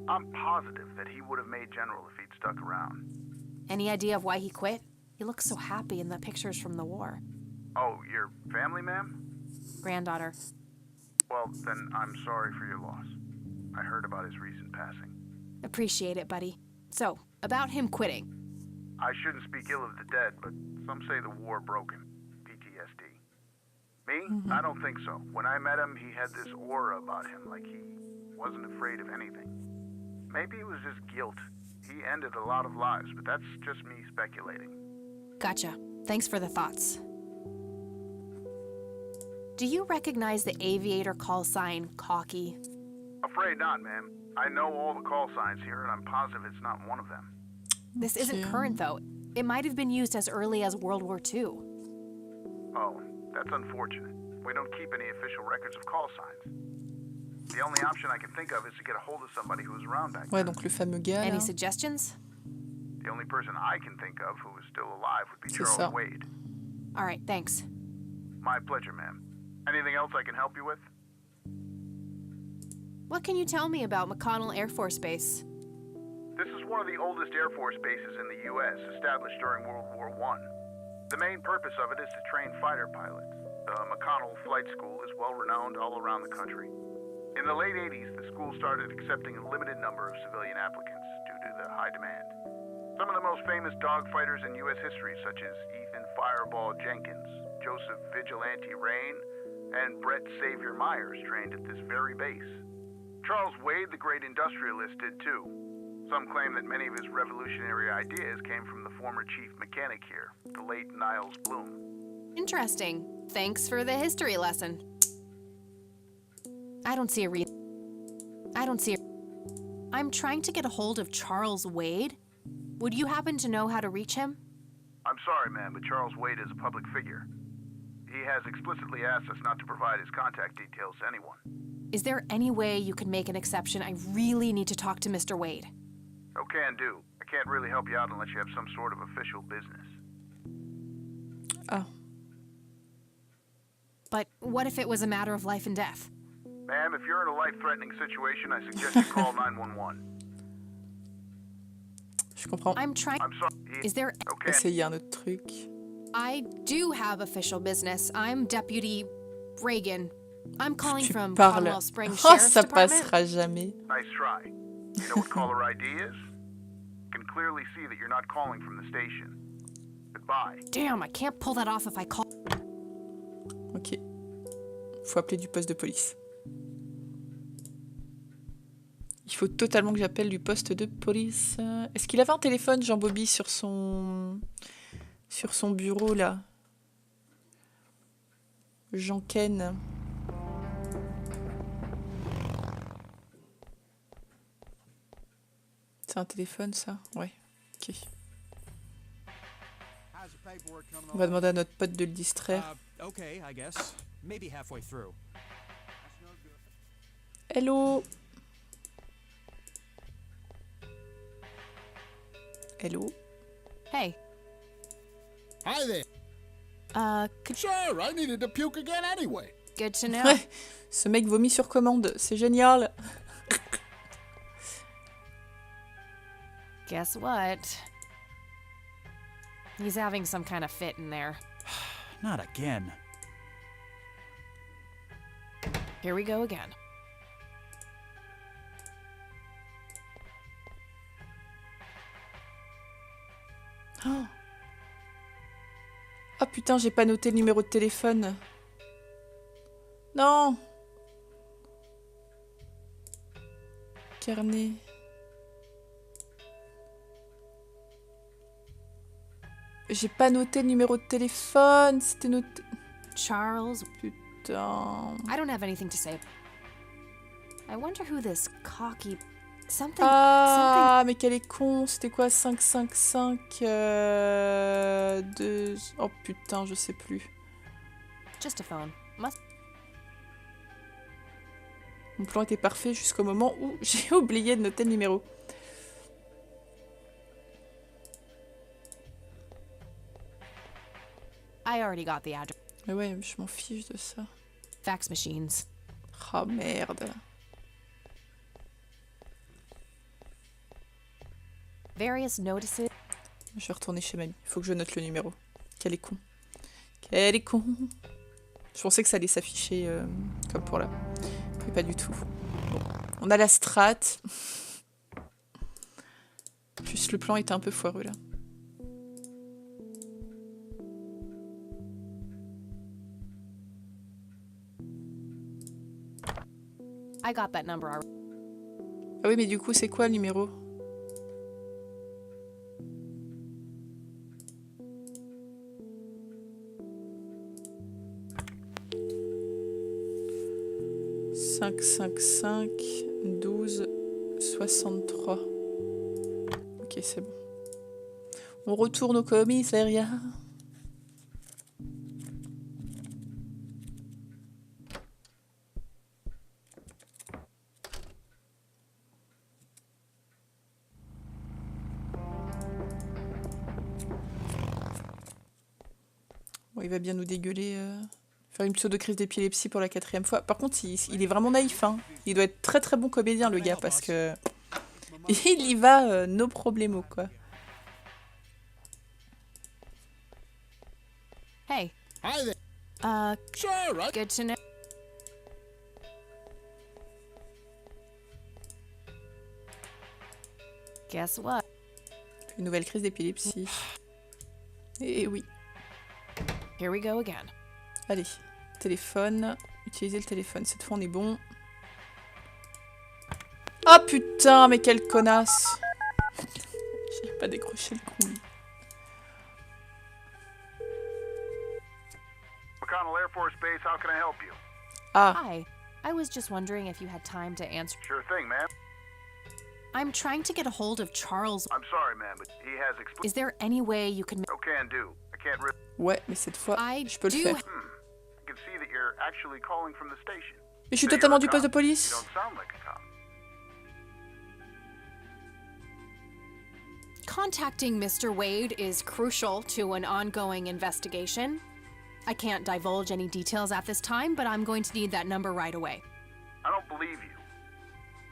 I'm positive that he would have made General if he'd stuck around. Any idea of why he quit? He looks so happy in the pictures from the war. Oh, your family, ma'am? Granddaughter. Well, then I'm sorry for your loss. I heard about his recent passing. Appreciate it, buddy. So, about him quitting. I shouldn't speak ill of the dead, but some say the war broke him. PTSD. Me? I don't think so. When I met him, he had this aura about him, like he wasn't afraid of anything. Maybe it was just guilt. He ended a lot of lives, but that's just me speculating. Gotcha. Thanks for the thoughts. Do you recognize the aviator call sign, Cocky? Afraid not, ma'am. I know all the call signs here, and I'm positive it's not one of them. This isn't current, though. It might have been used as early as World War II. Oh, that's unfortunate. We don't keep any official records of call signs. The only option I can think of is to get a hold of somebody who was around back Ouais, then. donc le fameux gars. Any là. suggestions? The only person I can think of who is still alive would be C'est Charles ça. Wade. All right, thanks. My pleasure, ma'am. Anything else I can help you with? What can you tell me about McConnell Air Force Base? This is one of the oldest Air Force bases in the U.S., established during World War I. The main purpose of it is to train fighter pilots. The McConnell Flight School is well-renowned all around the country. In the late 80s, the school started accepting a limited number of civilian applicants due due to the high demand. Some of the most famous dogfighters in U.S. history, such as Ethan Fireball Jenkins, Joseph Vigilante Rain, and Brett Savior Myers trained at this very base. Charles Wade, the great industrialist, did too. Some claim that many of his revolutionary ideas came from the former chief mechanic here, the late Niles Bloom. Interesting. Thanks for the history lesson. I don't see a reason. I'm trying to get a hold of Charles Wade. Would you happen to know how to reach him? I'm sorry, ma'am, but Charles Wade is a public figure. He has explicitly asked us not to provide his contact details to anyone. Is there any way you could make an exception? I really need to talk to Mr. Wade. Oh, can do. I can't really help you out unless you have some sort of official business. Oh. But what if it was a matter of life and death? Ma'am, if you're in a life-threatening situation, I suggest you call 911. Je comprends. I'm trying. I'm sorry. Is there... Okay. Essayer un autre truc. I do have official business. I'm Deputy Reagan. I'm calling from Parle. Conwell Springs Oh, Sheriff's ça Department. passera jamais. Nice try. You know what caller ID is? You can clearly see that you're not calling from the station. Goodbye. Damn, I can't pull that off if I call... Ok. Faut appeler du poste de police. Il faut totalement que j'appelle du poste de police. Est-ce qu'il avait un téléphone, Jean-Bobby, sur son bureau, là? Jean-Ken. C'est un téléphone, ça? Ouais. Ok. On va demander à notre pote de le distraire. Okay, I guess. Maybe halfway through. Hello. Hello. Hey. Hi there. Sure, I needed to puke again anyway. Good to know. Ouais, ce mec vomit sur commande, c'est génial. Guess what? He's having some kind of fit in there. Not again. Here we go again. Oh. Oh putain, j'ai pas noté le numéro de téléphone. Non. Carnet. J'ai pas noté le numéro de téléphone. C'était noté. Charles. Putain. I don't have anything to say. I wonder who this cocky... Something... Ah, mais quel est con. C'était quoi? 5, 5, 5... 2... Oh putain, je sais plus. Just a phone. Mon plan était parfait jusqu'au moment où j'ai oublié de noter le numéro. I already got the address. Mais ouais, je m'en fiche de ça. Fax machines. Oh merde. Various notices. Je vais retourner chez mamie. Il faut que je note le numéro. Quel est con. Quel est con. Je pensais que ça allait s'afficher comme pour là. Mais pas du tout. Bon. On a la strat. Juste le plan était un peu foireux là. I got that number already. Ah oui, mais du coup, c'est quoi le numéro? « 5, 5, 5, 12, 63. » Ok, c'est bon. On retourne au commissariat. Bon, il va bien nous dégueuler... Faire une pseudo-crise d'épilepsie pour la 4e fois. Par contre, il est vraiment naïf. Hein. Il doit être très très bon comédien, le gars, parce que... Il y va, no problemo, quoi. Hey. Hi there. Sure, right. Good to know. Guess what? Une nouvelle crise d'épilepsie. Et oui. Here we go again. Allez, téléphone. Utiliser le téléphone. Cette fois, on est bon. Ah putain, mais quelle connasse. J'ai pas décroché le con. McConnell Air Force Base, how can I help you? Ah. Hi. I was just wondering if you had time to answer. Sure thing, ma'am. I'm trying to get a hold of Charles. I'm sorry, ma'am, but he has Is there any way you can... No can do. I can't really... Ouais, mais cette fois, je peux le faire. I can see that you're actually calling from the station. Mais je suis totalement du poste de police. You don't sound like a cop. Contacting Mr. Wade is crucial to an ongoing investigation. I can't divulge any details at this time, but I'm going to need that number right away. I don't believe you.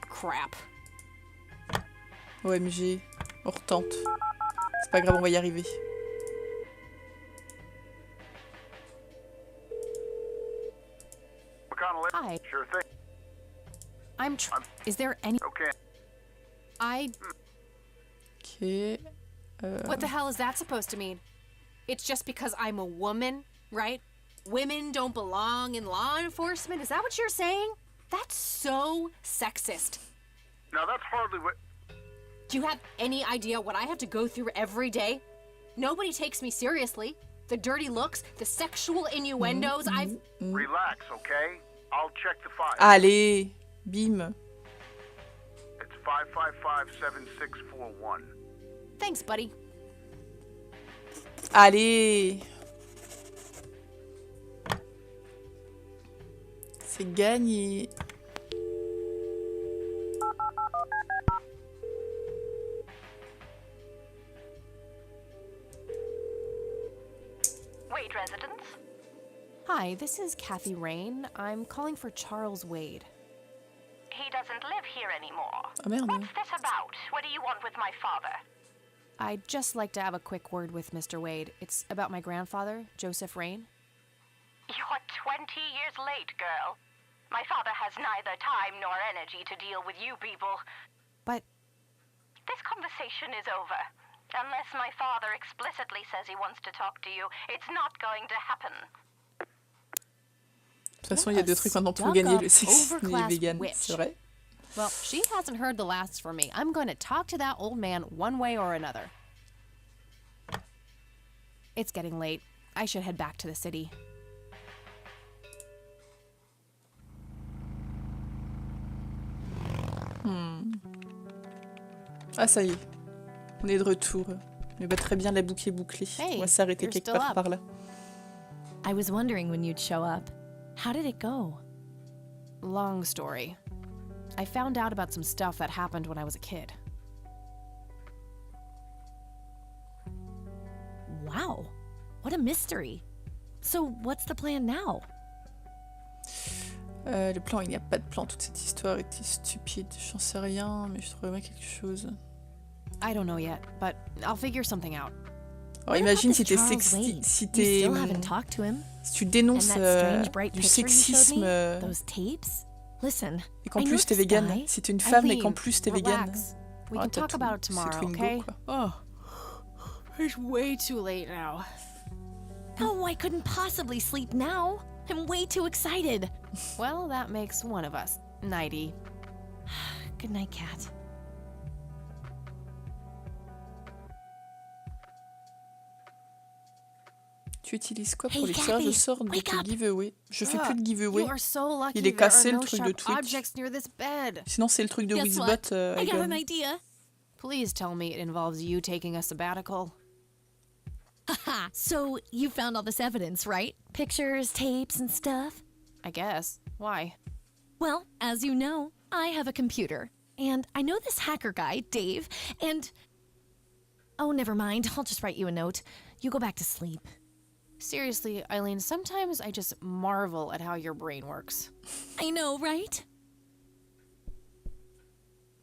Crap. OMG. On retente. C'est pas grave, on va y arriver. Hi. Sure thing. Is there any... Okay. Ok. What the hell is that supposed to mean? It's just because I'm a woman, right? Women don't belong in law enforcement? Is that what you're saying? That's so sexist. Now that's hardly what... Do you have any idea what I have to go through every day? Nobody takes me seriously. The dirty looks, the sexual innuendos, Relax, okay? I'll check the file. Allez, bim. It's 555-7641. Thanks, buddy. Allez. C'est gagné. Wade residence? Hi, this is Kathy Rain. I'm calling for Charles Wade. He doesn't live here anymore. Ah merde. What's this about? What do you want with my father? I'd just like to have a quick word with Mr. Wade. It's about my grandfather, Joseph Rain. You're 20 years late, girl. My father has neither time nor energy to deal with you people. But... This conversation is over. Unless my father explicitly says he wants to talk to you, it's not going to happen. De toute façon, il y a deux trucs maintenant pour gagner, le sexisme et les véganes, c'est vrai. Well, she hasn't heard the last from me. I'm going to talk to that old man one way or another. It's getting late. I should head back to the city. Ah, ça y est. On est de retour. Mais bah, très bien, la boucle est bouclée. On va s'arrêter quelque part par là. I was wondering when you'd show up. How did it go? Long story. I found out about some stuff that happened when I was a kid. Wow. What a mystery. So, what's the plan now? Le plan, il n'y a pas de plan. Toute cette histoire était stupide. J'en sais rien, mais je trouverais bien quelque chose. I don't know yet, but I'll figure something out. Alors imagine si t'es si tu dénonces du sexisme et qu'en plus t'es végane. Si t'es une femme et qu'en plus t'es végane. We can talk about it tomorrow, okay? Oh, it's way too late now. Oh, I couldn't possibly sleep now. I'm way too excited. Well, that makes one of us. Nighty. Good night, Kat. Tu utilises quoi pour les tirages au sort de tes giveaways? Je fais plus de giveaway. Il est cassé le truc de Twitch. Sinon c'est le truc de Wizbot. I got an idea. Please tell me it involves you taking a sabbatical. Haha, so you found all this evidence, right? Pictures, tapes, and stuff? I guess. Why? Well, as you know, I have a computer. And I know this hacker guy, Dave, and... Oh, never mind. I'll just write you a note. You go back to sleep. Seriously, Eileen, sometimes I just marvel at how your brain works. I know, right?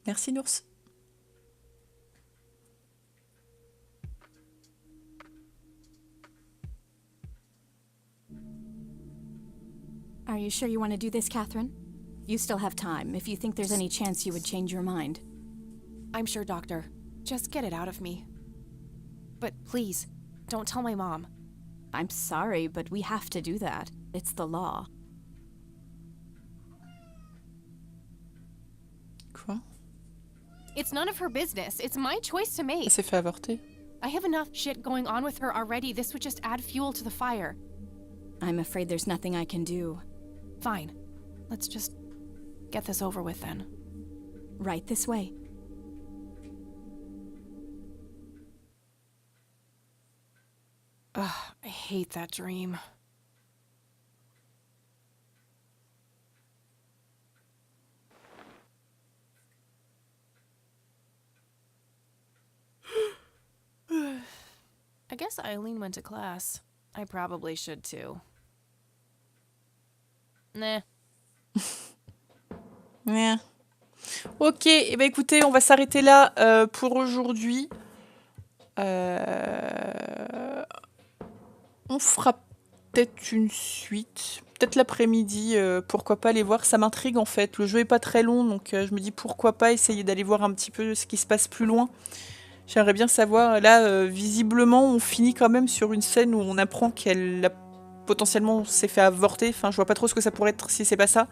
Merci, Nours. Are you sure you want to do this, Catherine? You still have time, if you think there's any chance you would change your mind. I'm sure, Doctor. Just get it out of me. But please, don't tell my mom. I'm sorry, but we have to do that. It's the law. Quoi? It's none of her business. It's my choice to make. Elle s'est fait avorter. I have enough shit going on with her already. This would just add fuel to the fire. I'm afraid there's nothing I can do. Fine. Let's just get this over with then. Right this way. Ugh, I hate that dream. I guess Eileen went to class. I probably should too. Nah. Yeah. Ok, et ben écoutez, on va s'arrêter là pour aujourd'hui. On fera peut-être une suite, peut-être l'après-midi, pourquoi pas aller voir, ça m'intrigue en fait. Le jeu est pas très long, donc je me dis pourquoi pas essayer d'aller voir un petit peu ce qui se passe plus loin. J'aimerais bien savoir, là, visiblement, on finit quand même sur une scène où on apprend qu'elle a potentiellement s'est fait avorter. Enfin, je vois pas trop ce que ça pourrait être si c'est pas ça.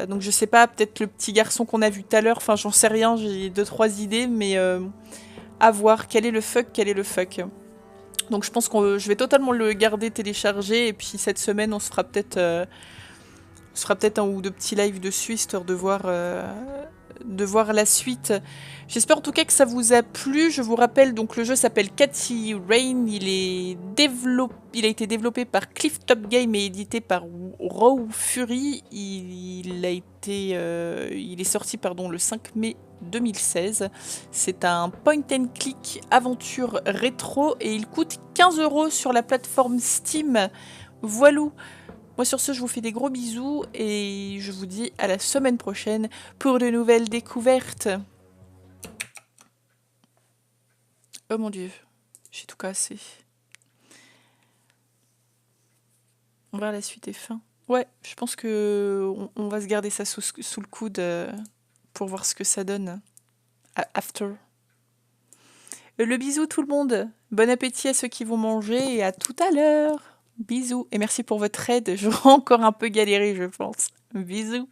Donc je sais pas, peut-être le petit garçon qu'on a vu tout à l'heure. Enfin, j'en sais rien, j'ai 2-3 idées, mais à voir. Quel est le fuck? Donc je pense que je vais totalement le garder téléchargé. Et puis cette semaine, on se fera peut-être un ou deux petits lives dessus, histoire de voir la suite. J'espère en tout cas que ça vous a plu. Je vous rappelle, donc le jeu s'appelle Cathy Rain. Il a été développé par Clifftop Game et édité par Fury. Il est sorti le 5 mai 2016. C'est un point-and-clique aventure rétro et il coûte 15 € sur la plateforme Steam. Voilou. Moi sur ce, je vous fais des gros bisous et je vous dis à la semaine prochaine pour de nouvelles découvertes. Oh mon dieu, j'ai tout cassé. On va voir la suite et fin. Ouais, je pense que on va se garder ça sous le coude pour voir ce que ça donne. After. Le bisou tout le monde. Bon appétit à ceux qui vont manger et à tout à l'heure. Bisous. Et merci pour votre aide. J'aurais encore un peu galéré, je pense. Bisous.